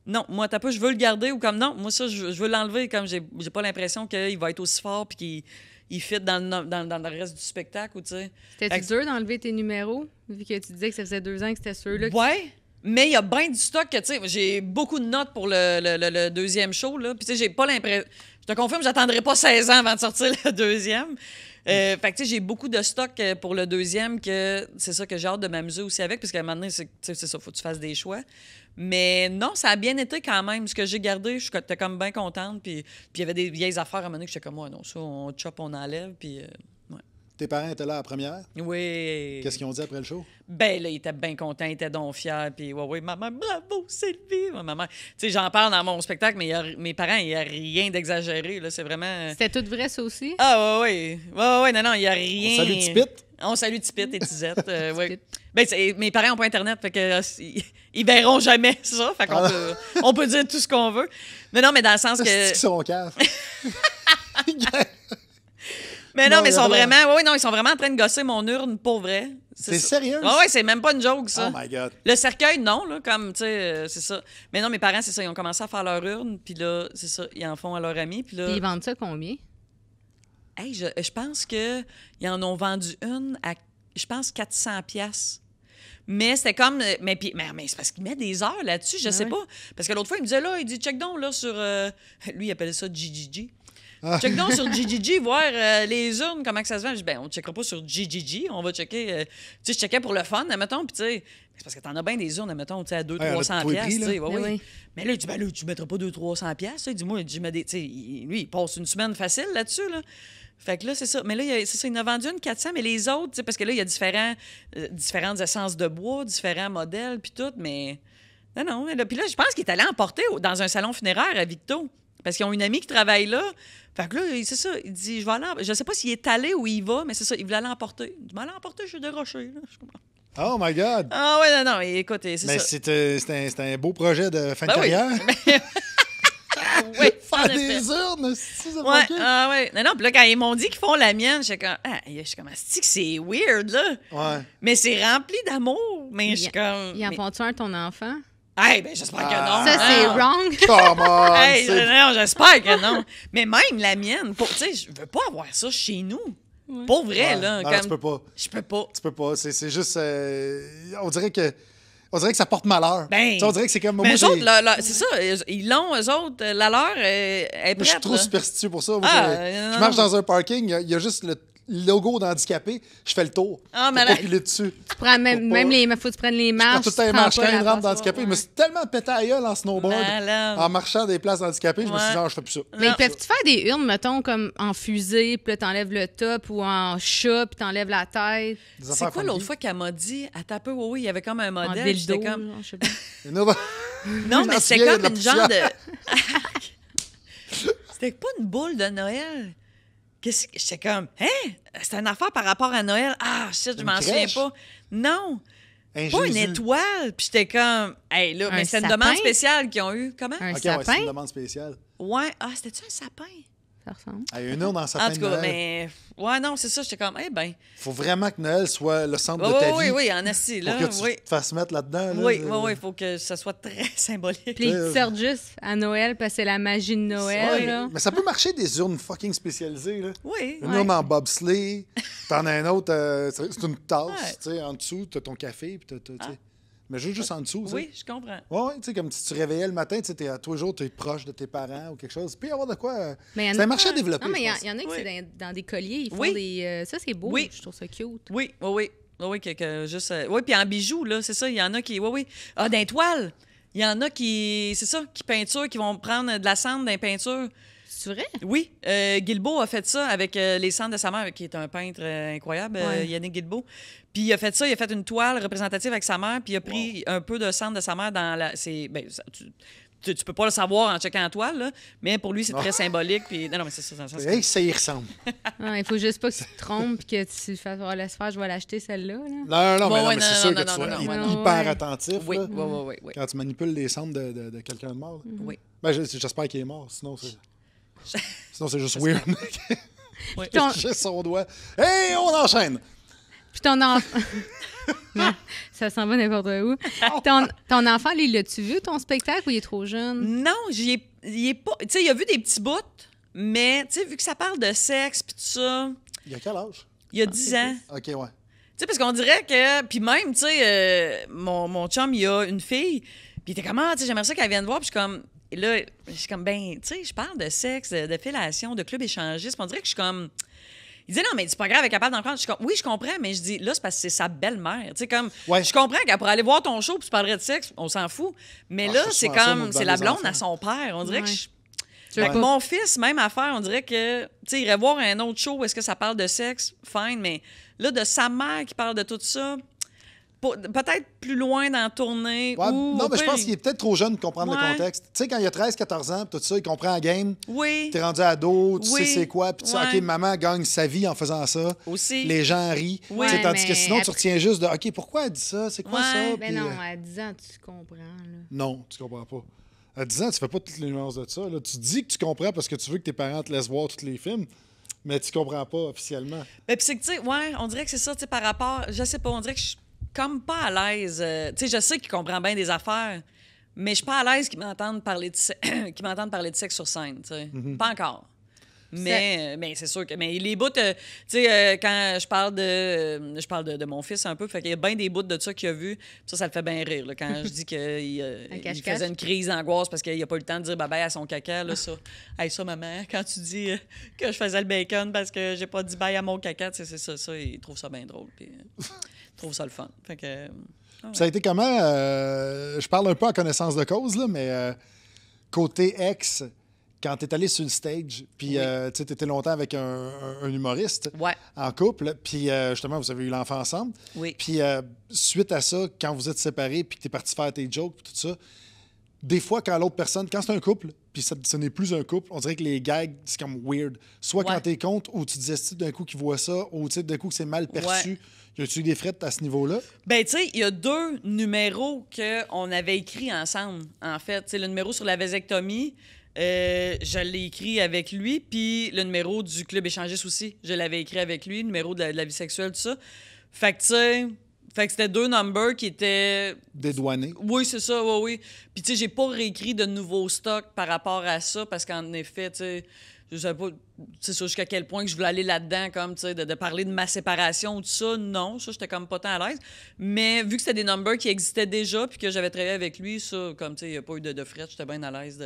Non, moi, t'as peu, je veux le garder, ou comme non, moi, ça, je veux l'enlever, comme j'ai pas l'impression qu'il va être aussi fort, puis qu'il fit dans le reste du spectacle, ou tu sais. C'était dur d'enlever tes numéros, vu que tu disais que ça faisait 2 ans que c'était ceux-là? Ouais, mais il y a bien du stock que, tu sais, j'ai beaucoup de notes pour le deuxième show, là. Puis, tu sais, j'ai pas l'impression... Je te confirme, j'attendrai pas 16 ans avant de sortir le deuxième. Fait que, tu sais, j'ai beaucoup de stock pour le deuxième, que c'est ça que j'ai hâte de m'amuser aussi avec, parce qu'à un moment donné, c'est ça, faut que tu fasses des choix. Mais non, ça a bien été quand même. Ce que j'ai gardé, j'étais comme bien contente. Puis il y avait des vieilles affaires à un moment donné que j'étais comme, ouais, non, ça, on chope, on enlève. Puis, ouais. Tes parents étaient là à la première? Oui. Qu'est-ce qu'ils ont dit après le show? Ben là, ils étaient bien contents, ils étaient donc fiers. Puis, ouais, maman, bravo, Sylvie. Ouais, maman. Tu sais, j'en parle dans mon spectacle, mais mes parents, il n'y a rien d'exagéré. Là, c'est vraiment. C'était tout vrai, ça aussi? Ah, ouais. Ouais, non, il n'y a rien. On salue Tipit? On salue Tipit et Tizette. Ouais. Ben, mes parents n'ont pas Internet, fait que ils verront jamais ça. Fait qu'on on peut dire tout ce qu'on veut. Non, mais dans le sens que. C'est qu'ils sont cave. Mais non, mais ils sont vraiment. Oui, non, ils sont vraiment en train de gosser mon urne pour vrai. C'est sérieux? Oui, c'est même pas une joke, ça. Oh my God. Le cercueil, non, là, comme, tu sais, c'est ça. Mais non, mes parents, c'est ça, ils ont commencé à faire leur urne, puis là, c'est ça, ils en font à leurs amis, puis là. Puis ils vendent ça combien? Hey, je pense qu'ils en ont vendu une à, je pense, 400 pièces. Mais c'était comme... Mais c'est parce qu'il met des heures là-dessus, je sais pas. Parce que l'autre fois, il me disait, là, il dit, check donc, là, sur... lui, il appelait ça GGG. Check donc sur GGG, voir les urnes, comment que ça se vend. Je dis, ben, on ne checkera pas sur GGG, on va checker... tu sais, je checkais pour le fun, admettons, puis tu sais... C'est parce que t'en as bien des urnes, admettons, tu sais, à 200-300 pièces, tu sais, oui. Mais là, il dit, ben là, tu mettras pas 200-300 pièces. Il dit, moi, je mets des... Tu sais, lui, il passe une semaine facile là-dessus, là. Fait que là, c'est ça. Mais là, c'est ça, il en a vendu une 400, mais les autres, tu sais, parce que là, il y a différentes essences de bois, différents modèles, puis tout, mais... Non. Puis là, je pense qu'il est allé emporter dans un salon funéraire à Victo, parce qu'ils ont une amie qui travaille là. Fait que là, c'est ça, il dit, je vais aller... Je sais pas s'il est allé ou il va, mais c'est ça, il voulait aller emporter. Il dit, m'aller emporter, je suis déroché, là. Je comprends. Oh my God! Ah ouais, non, écoute, c'est ça. Mais c'était un beau projet de fin de carrière. Oui, faire des urnes, c'est ça. Ouais, ouais. Non, puis là, quand ils m'ont dit qu'ils font la mienne, je suis comme, c'est weird, là. Ouais. Mais c'est rempli d'amour. Mais je suis comme. Ils en font-tu un ton enfant? Hey, ben, j'espère que non. Ça, c'est non. wrong. Come on! Hey, non, j'espère que non. Mais même la mienne, tu sais, je veux pas avoir ça chez nous. Ouais. Pour vrai, là. Non, comme... tu peux pas. Je peux pas. Tu peux pas. C'est juste. On dirait que ça porte malheur. Ben, on dirait que c'est comme. Mais eux autres, c'est ça. Ils l'ont, eux autres. La leur est prête. Je suis trop superstitieux pour ça. Moi, je marche dans un parking, il y a juste le logo d'handicapé, je fais le tour. Ah, mais là, pas piler dessus. Tu prends même faut que tu prennes les marches. Je prends tout le temps les marches. Quand une rampe d'handicapé, je me suis tellement pété à gueule en snowboard, en marchant des places d'handicapés, je me suis dit, non, je fais plus ça. Mais peuvent-tu faire des urnes, mettons, comme en fusée, puis là, t'enlèves le top, ou en chat, puis t'enlèves la tête? C'est quoi l'autre fois qu'elle m'a dit, à ta peu, oui, il y avait comme un modèle, j'étais comme... Je sais pas. Non, mais c'était comme une genre de... C'était pas une boule de Noël. J'étais comme, hein? C'était une affaire par rapport à Noël. Ah, shit, je m'en souviens pas. Non. Pas une étoile. Puis j'étais comme, hey, là, mais c'est une demande spéciale qu'ils ont eue. Comment? Un sapin? Ouais, c'est une demande spéciale. Ouais. Ah, c'était-tu un sapin? Ça ressemble. Une urne en sapin. En tout cas, mais. Ouais, non, c'est ça. J'étais comme, eh ben. Faut vraiment que Noël soit le centre de ta vie. Oui, en assis, là. Pour que tu te fasses mettre là-dedans. Là, oui, il faut que ça soit très symbolique. Puis ils sortent juste à Noël parce que c'est la magie de Noël. Là. Mais ça peut marcher des urnes fucking spécialisées. Là. Oui. Une urne en bobsleigh. T'en as un autre, c'est une tasse. Tu sais, en dessous, t'as ton café. Puis mais juste en dessous. Oui, je comprends. Oui, tu sais, comme si tu te réveillais le matin, tu sais, tous les jours, tu es proche de tes parents ou quelque chose. Puis avoir de quoi. C'est un marché à développer. Non, mais il y en a qui c'est dans des colliers. Ils font des. Ça, c'est beau. Oui. Je trouve ça cute. Oui. Oui, juste. Oui, puis en bijoux, là, c'est ça. Il y en a qui. Oui. Ah, d'un toile. Il y en a qui. C'est ça, qui peinturent, qui vont prendre de la cendre dans les peintures. C'est vrai? Oui. Guilbeault a fait ça avec les cendres de sa mère, qui est un peintre incroyable, Yannick Guilbeault. Puis il a fait ça, il a fait une toile représentative avec sa mère, puis il a pris un peu de cendre de sa mère dans la... Tu peux pas le savoir en checkant la toile, là, mais pour lui, c'est très symbolique. Puis... Non, mais c'est ça. Ça y ressemble. Il faut juste pas que tu te trompes et que tu fasses « laisse faire, je vais l'acheter celle-là. » Non, mais c'est sûr que tu sois hyper attentif. Oui. Quand tu manipules les cendres de quelqu'un de mort. Oui. Ben, j'espère qu'il est mort, sinon c'est juste weird. Oui. Juste son doigt. Hey, on enchaîne! Puis ton enfant... Ça s'en va n'importe où. Ton enfant, lui, l'as-tu vu, ton spectacle, ou il est trop jeune? Non, il est pas... Tu sais, il a vu des petits bouts, mais, tu sais, vu que ça parle de sexe puis tout ça... Il a quel âge? Il a 10 ans. OK, ouais. Tu sais, parce qu'on dirait que... Puis même, tu sais, mon chum, il a une fille, puis il était comme, tu sais, j'aimerais ça qu'elle vienne voir, puis je suis comme... Et là, je suis comme, ben, tu sais, je parle de sexe, de fellation, de club échangiste, puis on dirait que je suis comme... Il dit non, mais c'est pas grave, elle est capable d'en prendre. Je suis comme, oui, je comprends, mais je dis là, c'est parce que c'est sa belle-mère. Tu sais, comme, je comprends qu'elle pourrait aller voir ton show puis tu parlerais de sexe, on s'en fout. Mais là, c'est comme, c'est la blonde à son père. On dirait que fait que mon fils, même affaire, on dirait que, tu sais, il irait voir un autre show où est-ce que ça parle de sexe, fine, mais là, de sa mère qui parle de tout ça, peut-être plus loin dans la tournée. Ouais, ou, non, mais je pense qu'il est peut-être trop jeune pour comprendre le contexte. Tu sais, quand il a 13-14 ans, tout ça, il comprend la game. Oui. T'es rendu ado, tu sais c'est quoi. Puis tu sais, OK, maman gagne sa vie en faisant ça. Aussi. Les gens rient. Oui. Tandis que sinon, tu retiens juste de OK, pourquoi elle dit ça? C'est quoi ça? Ben non, à 10 ans, tu comprends. Là. Non, tu comprends pas. À 10 ans, tu fais pas toutes les nuances de ça. Là. Tu dis que tu comprends parce que tu veux que tes parents te laissent voir tous les films, mais tu comprends pas officiellement. Ben, puis c'est que, tu sais, on dirait que c'est ça, tu sais, par rapport. Je sais pas, on dirait que je suis comme pas à l'aise. Tu sais, je sais qu'il comprend bien des affaires, mais je suis pas à l'aise qu'ils m'entendent parler de sexe sur scène, tu sais. Pas encore. Mais c'est sûr que les bouts, tu sais, quand je parle de mon fils un peu, fait qu'il y a bien des bouts de ça qu'il a vu. Ça le fait bien rire, là, quand je dis qu'il faisait une crise d'angoisse parce qu'il n'a pas eu le temps de dire bye-bye à son caca, là, ça. Hey, ça, maman, quand tu dis que je faisais le bacon parce que j'ai pas dit bye à mon caca, c'est ça, il trouve ça bien drôle, puis il trouve ça le fun. Fait que... Ça a été comment? Je parle un peu en connaissance de cause, là, mais côté ex... Quand tu es allé sur le stage, puis tu étais longtemps avec un humoriste en couple, puis justement, vous avez eu l'enfant ensemble. Oui. Puis suite à ça, quand vous êtes séparés, puis que tu es parti faire tes jokes, tout ça, des fois, quand l'autre personne, quand c'est un couple, puis ce n'est plus un couple, on dirait que les gags, c'est comme weird. Soit quand t'es contre, ou tu disais d'un coup qu'ils voient ça, ou d'un coup que c'est mal perçu. Ouais. Y a-tu eu des frettes à ce niveau-là? Ben, tu sais, il y a 2 numéros qu'on avait écrits ensemble, en fait. Tu sais, le numéro sur la vasectomie, je l'ai écrit avec lui, puis le numéro du club échangiste aussi, je l'avais écrit avec lui, le numéro de la vie sexuelle, tout ça. Fait que, tu sais, c'était 2 numbers qui étaient... dédouanés. Oui, c'est ça, oui. Puis, tu sais, j'ai pas réécrit de nouveaux stocks par rapport à ça, parce qu'en effet, tu sais, je savais pas, c'est ça, jusqu'à quel point que je voulais aller là-dedans, comme, tu sais, de parler de ma séparation ou tout ça. Non, ça, j'étais comme pas tant à l'aise. Mais vu que c'était des numbers qui existaient déjà, puis que j'avais travaillé avec lui, ça, comme, tu sais, il n'y a pas eu de fret, j'étais bien à l'aise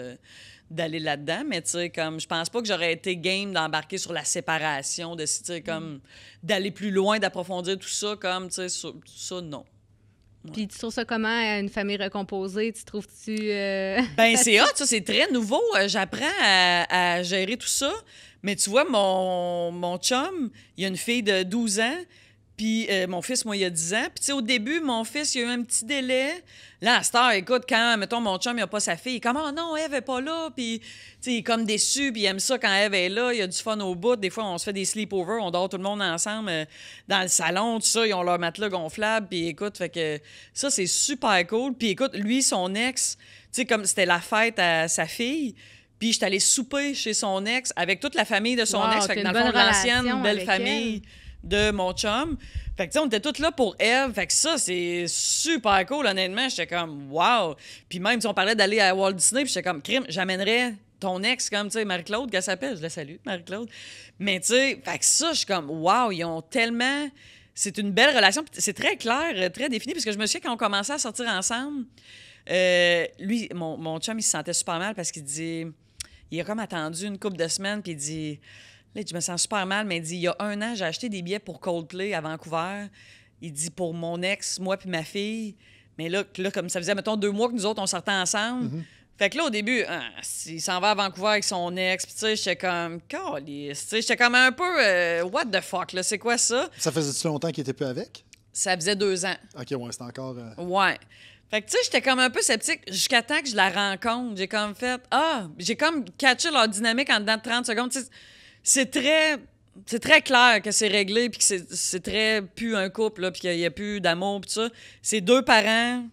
d'aller là-dedans. Mais, tu sais, comme, je pense pas que j'aurais été game d'embarquer sur la séparation, de, tu sais, comme, d'aller plus loin, d'approfondir tout ça, comme, tu sais, ça, non. Ouais. Puis tu trouves ça comment, une famille recomposée? Tu trouves-tu... Ben c'est hot, ça, c'est très nouveau. J'apprends à gérer tout ça. Mais tu vois, mon chum, il a une fille de 12 ans, puis mon fils, moi, il a 10 ans. Puis tu sais, au début, mon fils, il a eu un petit délai. Là, à cette heure, écoute, quand, mettons, mon chum, il n'a pas sa fille, il est comme « Oh non, Ève n'est pas là. » Puis, tu sais, il est comme déçu, puis il aime ça quand Ève est là. Il y a du fun au bout. Des fois, on se fait des sleepovers, on dort tout le monde ensemble dans le salon, tout ça. Ils ont leur matelas gonflable, puis écoute, fait que ça, c'est super cool. Puis écoute, lui, son ex, tu sais, comme c'était la fête à sa fille, puis j'étais allée souper chez son ex avec toute la famille de son ex. Fait que dans le fond, l'ancienne belle famille de mon chum. Fait que, tu sais, on était tous là pour Ève. Fait que ça, c'est super cool, honnêtement. J'étais comme, wow! Puis même, si on parlait d'aller à Walt Disney, puis j'étais comme, crime, j'amènerais ton ex, comme, tu sais, Marie-Claude, qu'elle s'appelle. Je la salue, Marie-Claude. Mais, tu sais, fait que ça, je suis comme, wow! Ils ont tellement... C'est une belle relation. C'est très clair, très défini, parce que je me souviens quand on commençait à sortir ensemble, lui, mon chum, il se sentait super mal parce qu'il dit... Il a comme attendu une couple de semaines, puis il dit... Là, je me sens super mal, mais il dit, il y a 1 an, j'ai acheté des billets pour Coldplay à Vancouver. Il dit, pour mon ex, moi puis ma fille. Mais là, comme ça faisait, mettons, 2 mois que nous autres, on sortait ensemble. Mm-hmm. Fait que là, au début, il s'en va à Vancouver avec son ex. Puis tu sais, j'étais comme, calisse. Tu sais, j'étais comme un peu, what the fuck, là, c'est quoi ça? Ça faisait-tu longtemps qu'il était plus avec? Ça faisait 2 ans. OK, ouais, c'est encore... Ouais. Fait que, tu sais, j'étais comme un peu sceptique jusqu'à temps que je la rencontre. J'ai comme fait, j'ai comme catché leur dynamique en dedans de 30 secondes. Tu sais, c'est très clair que c'est réglé, puis que c'est très plus un couple, là, puis qu'il n'y a plus d'amour, puis tout ça. C'est 2 parents,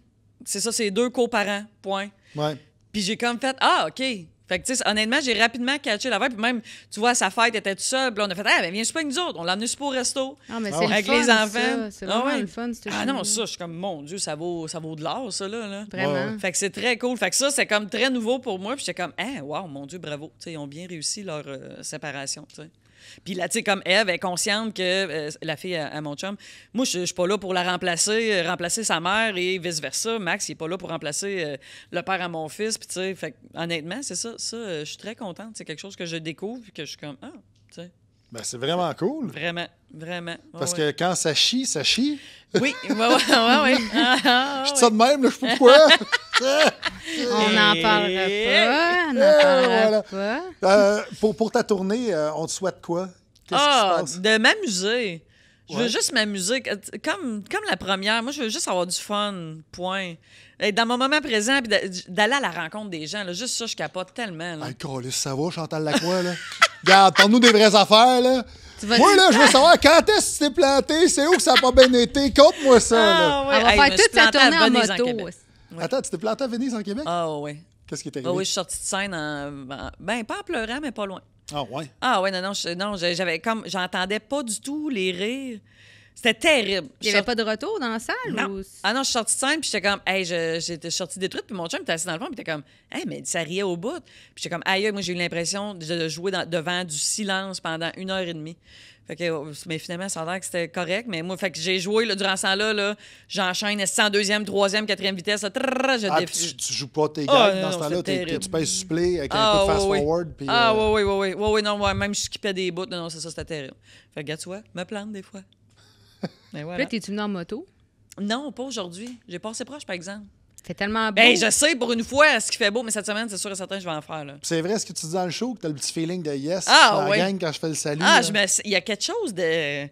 c'est ça, c'est 2 coparents, point. Ouais. Puis j'ai comme fait, OK. Fait que, tu sais, honnêtement, j'ai rapidement catché la vibe. Puis même, tu vois, à sa fête, elle était toute seule. Puis là, on a fait, ben, viens souper avec nous autres. On l'a emmené super au resto. Ah, mais Ah c'est ouais. le Avec fun, les enfants. ça. C'est vraiment ouais. le fun, ce Ah non, show-là. ça, je suis comme, mon Dieu, ça vaut de l'or, ça, là. Vraiment. Ouais. Fait que c'est très cool. Fait que ça, c'est comme très nouveau pour moi. Puis j'étais comme, wow, mon Dieu, bravo. Tu sais, ils ont bien réussi leur séparation, tu sais. Puis là, tu sais, comme Eve est consciente que la fille à mon chum, moi, je suis pas là pour la remplacer sa mère et vice-versa. Max, il est pas là pour remplacer le père à mon fils. Puis, tu sais, fait que, honnêtement, c'est ça. Je suis très contente. C'est quelque chose que je découvre puis que je suis comme, tu sais, Ben, c'est vraiment cool. vraiment, vraiment. Ouais, Parce ouais. que quand ça chie, ça chie. Oui, ouais. Je dis ça de même, là, je sais pas pourquoi. On n'en parlera pas. On n'en parlera Voilà. pas. Pour ta tournée, on te souhaite quoi? Qu'est-ce qui se passe? De m'amuser. Je veux Ouais. juste m'amuser. Comme la première, moi, je veux juste avoir du fun, point. Être dans mon moment présent, puis d'aller à la rencontre des gens. Là, juste ça, je capote tellement. Là. Hey, câlisse, ça va, Chantal Lacroix, là? Regarde, parle-nous des vraies affaires, là. Tu vas- Moi, là, je veux savoir quand est-ce que tu t'es planté, c'est où que ça n'a pas bien été. Conte-moi ça, là. ouais. On va Hey, faire je me suis toute sa plantée à tournée en Venise, moto. Québec. Ouais. Attends, tu t'es planté à Venise, en Québec? Ah, ouais. Qu'est-ce qui est Ah, arrivé? oui, je suis sortie de scène ben, pas en pleurant, mais pas loin. Ah, ouais. Ah, ouais, j'avais comme. J'entendais pas du tout les rires. C'était terrible. Il n'y avait pas de retour dans la salle? Non. Ou... Ah non, je suis sortie de scène, puis j'étais comme, hey, j'étais sortie détruite, puis mon chum était assis dans le fond, puis j'étais comme, hey, mais ça riait au bout. Puis j'étais comme, aïe, moi, j'ai eu l'impression de jouer devant du silence pendant 1h30. Fait que, mais finalement, ça a l'air que c'était correct, mais moi, fait que j'ai joué, là, durant ce temps-là, là, j'enchaîne, est en deuxième, troisième, quatrième vitesse, là, je Ah, puis tu joues pas tes gags dans ce temps-là, tu pèses supplé avec un peu de fast-forward. Puis, oui, non, ouais, même je skippais des bouts, non, c'est ça, c'était terrible. Fait que, regarde, tu vois, me plante des fois. Mais voilà. Là, t'es-tu venu en moto? Non, pas aujourd'hui. J'ai passé proche, par exemple. Fait tellement beau. Ben, je sais, pour une fois, ce qui fait beau, mais cette semaine, c'est sûr et certain que je vais en faire, là. c'est vrai ce que tu dis dans le show, que t'as le petit feeling de yes Ah, dans la oui. gang quand je fais le salut. Ah, là. il y a quelque chose de...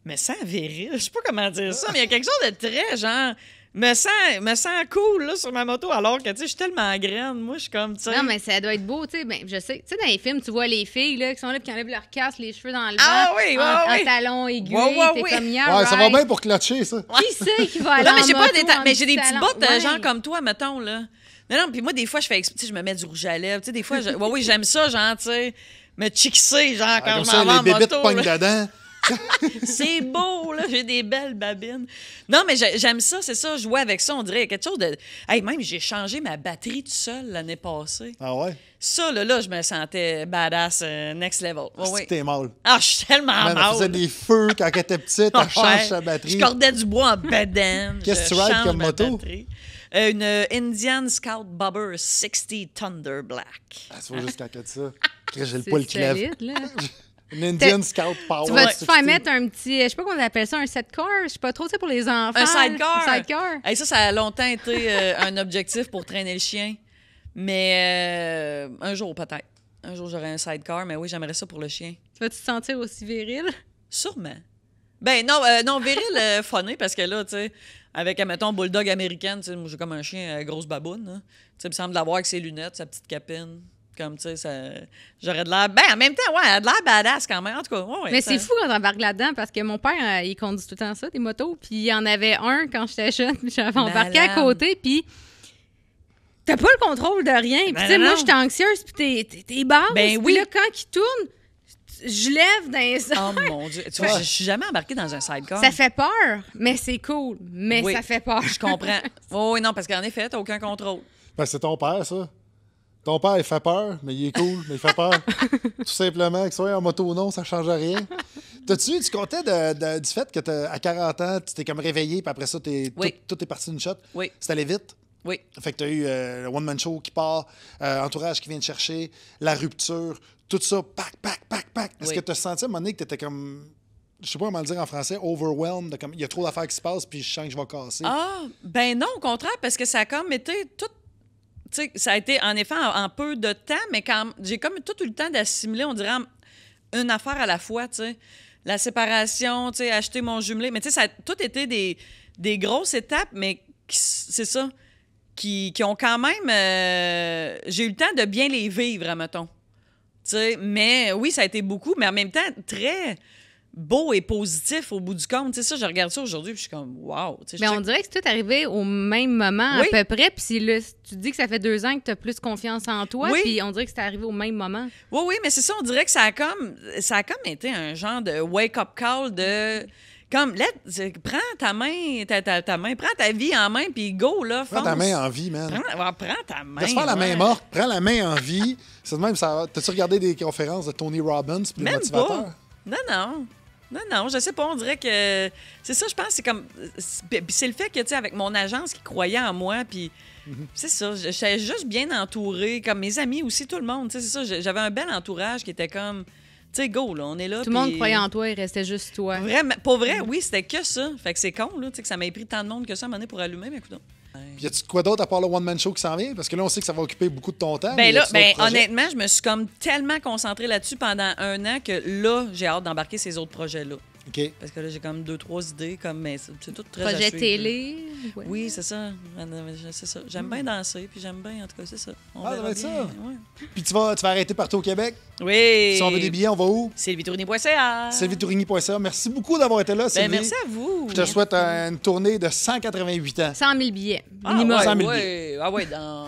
me sens viril. Je sais pas comment dire ça, mais il y a quelque chose de très, genre... me sens cool, là, sur ma moto, alors que, tu sais, je suis tellement graine. Moi, je suis comme, tu sais... Non, mais ça doit être beau, tu sais. Ben, je sais. Tu sais, dans les films, tu vois les filles là, qui sont là, puis qui enlèvent leur casque, les cheveux dans le vent. Ah oui, en talons aiguilles. T'es comme, yeah, Ouais, ça va right. bien pour clutcher, ça. Qui c'est qui va aller Non, mais en j'ai pas moto des en mais j'ai des petit petites talon? bottes, Ouais. genre comme toi, mettons, là. Non, puis moi, des fois, je fais exprès, tu sais, je me mets du rouge à lèvres. Tu sais, des fois, oui, j'aime ça, genre, tu sais, me chickser, genre, Ah, quand comme je ça, m'en vais les en bébites moto. pognent là. dedans. C'est beau, là, j'ai des belles babines. Non, mais j'aime ça, c'est ça, jouer avec ça, on dirait, il y a quelque chose de... Hey, même, j'ai changé ma batterie tout seul l'année passée. Ah ouais? Ça, là, je me sentais badass, next level. C'est Oui. que t'es mal. Ah, je suis tellement Man, elle faisait mal. des feux quand elle était petite, elle change sa Je batterie. cordais du bois en bedaine. Qu'est-ce que je tu rides change comme ma moto? batterie. Une Indian Scout Bobber 60 Thunder Black. Ah, tu vois juste quand elle dit ça. J'ai le C'est poil qui lève. solide, là. Une Indian Scout Power. Tu vas-tu te 60. faire mettre un petit, je sais pas comment on appelle ça, un set car? Je sais pas trop, tu sais, pour les enfants. Un sidecar. Un sidecar. Hey, ça a longtemps été un objectif pour traîner le chien. Mais un jour, peut-être. Un jour, j'aurai un sidecar, mais oui, j'aimerais ça pour le chien. Tu vas-tu te sentir aussi viril? Sûrement. Ben non, viril, funné, parce que là, tu sais, avec, mettons, bulldog américaine, tu sais, moi, j'ai comme un chien grosse baboune, hein. Tu sais, il me semble l'avoir avec ses lunettes, sa petite capine. Comme, tu sais, ça... j'aurais de l'air... Ben, en même temps, ouais, elle a de l'air badass quand même. En tout cas, ouais. Mais ça- c'est fou quand on embarque là-dedans parce que mon père, il conduit tout le temps ça, des motos. Puis il y en avait un quand j'étais jeune, puis j'avais embarqué à Malade. côté, puis t'as pas le contrôle de rien. Puis Ben tu sais, moi, non. j'étais anxieuse, puis t'es basse. Ben Puis oui. là, quand il tourne, je lève dans les airs. Oh mon Dieu. Tu vois, je suis jamais embarquée dans un sidecar. Ça fait peur, mais c'est cool. Mais Oui. ça fait peur. Je comprends. Oh, oui, non, parce qu'en effet, t'as aucun contrôle. Ben, c'est ton père, ça. Ton père, il fait peur, mais il est cool, mais il fait peur. Tout simplement, que ce soit en moto ou non, ça change rien. Tu comptais du fait que à 40 ans, tu t'es comme réveillé, puis après ça, Oui. tout est parti d'une shot. Oui. C'est allé vite. Oui. Fait que tu as eu le one-man show qui part, entourage qui vient te chercher, la rupture, tout ça, pack. Est-ce Oui. que tu as senti à un moment donné que tu étais comme, je sais pas comment le dire en français, overwhelmed, de comme il y a trop d'affaires qui se passent, puis je sens que je vais casser. Ah, ben non, au contraire, parce que ça a comme été tout. Tu sais, ça a été en effet en peu de temps, mais quand j'ai comme tout eu le temps d'assimiler, on dirait, une affaire à la fois, tu sais. La séparation, tu sais, acheter mon jumelé. Mais tu sais, ça a tout été des grosses étapes, mais c'est ça, qui ont quand même. J'ai eu le temps de bien les vivre, mettons. Tu sais, mais oui, ça a été beaucoup, mais en même temps, très. beau et positif au bout du compte. Tu sais, ça, je regarde ça aujourd'hui puis je suis comme, wow. Tu sais, Mais on dirait que c'est tout arrivé au même moment Oui. à peu près. Puis si là, tu dis que ça fait 2 ans que tu as plus confiance en toi, Oui. puis on dirait que c'est arrivé au même moment. Oui, oui, mais c'est ça, on dirait que ça a comme été un genre de wake-up call de... Comme, prends ta main, ta main, prends ta vie en main, puis go, là, fonce. Prends ta main en vie, man. Prends ta main. Laisse faire la main ouais. morte, prends la main en vie. C'est de même, ça. T'as-tu regardé des conférences de Tony Robbins puis les Même motivateurs? pas. Non, je sais pas, on dirait que... C'est ça, je pense, c'est comme... Puis c'est le fait que, tu sais, avec mon agence qui croyait en moi, puis... C'est ça, j'étais juste bien entourée, comme mes amis aussi, tout le monde, tu sais, c'est ça, j'avais un bel entourage qui était comme... Tu sais, go, là, on est là. Tout le monde croyait en toi, il restait juste toi. Vraiment, pour vrai, oui, c'était que ça. Fait que c'est con, là, tu sais, que ça m'a pris tant de monde que ça à un moment donné pour allumer, mais écoute. Puis y a-tu quoi d'autre à part le one-man show qui s'en vient? Parce que là, on sait que ça va occuper beaucoup de ton temps. Ben mais y là, a-tu d'autres projets? honnêtement, je me suis comme tellement concentrée là-dessus pendant 1 an que là, j'ai hâte d'embarquer ces autres projets-là. OK. Parce que là, j'ai comme 2-3 idées, comme, mais c'est tout très Projet à suivre. télé. Ouais. Oui, c'est ça. C'est ça. J'aime bien danser, puis j'aime bien, en tout cas, c'est ça. On Ah, ça verra va être bien. ça. Ouais. Puis tu vas arrêter partout au Québec? Oui. Si on veut des billets, on va où? SylvieTourigny.ca. SylvieTourigny.ca. Merci beaucoup d'avoir été là, Ben, Sylvie. merci à vous. Je te souhaite une tournée de 188 ans. 100 000 billets, Ah, minimum. ouais, 100 000 ouais. Ah ouais, dans...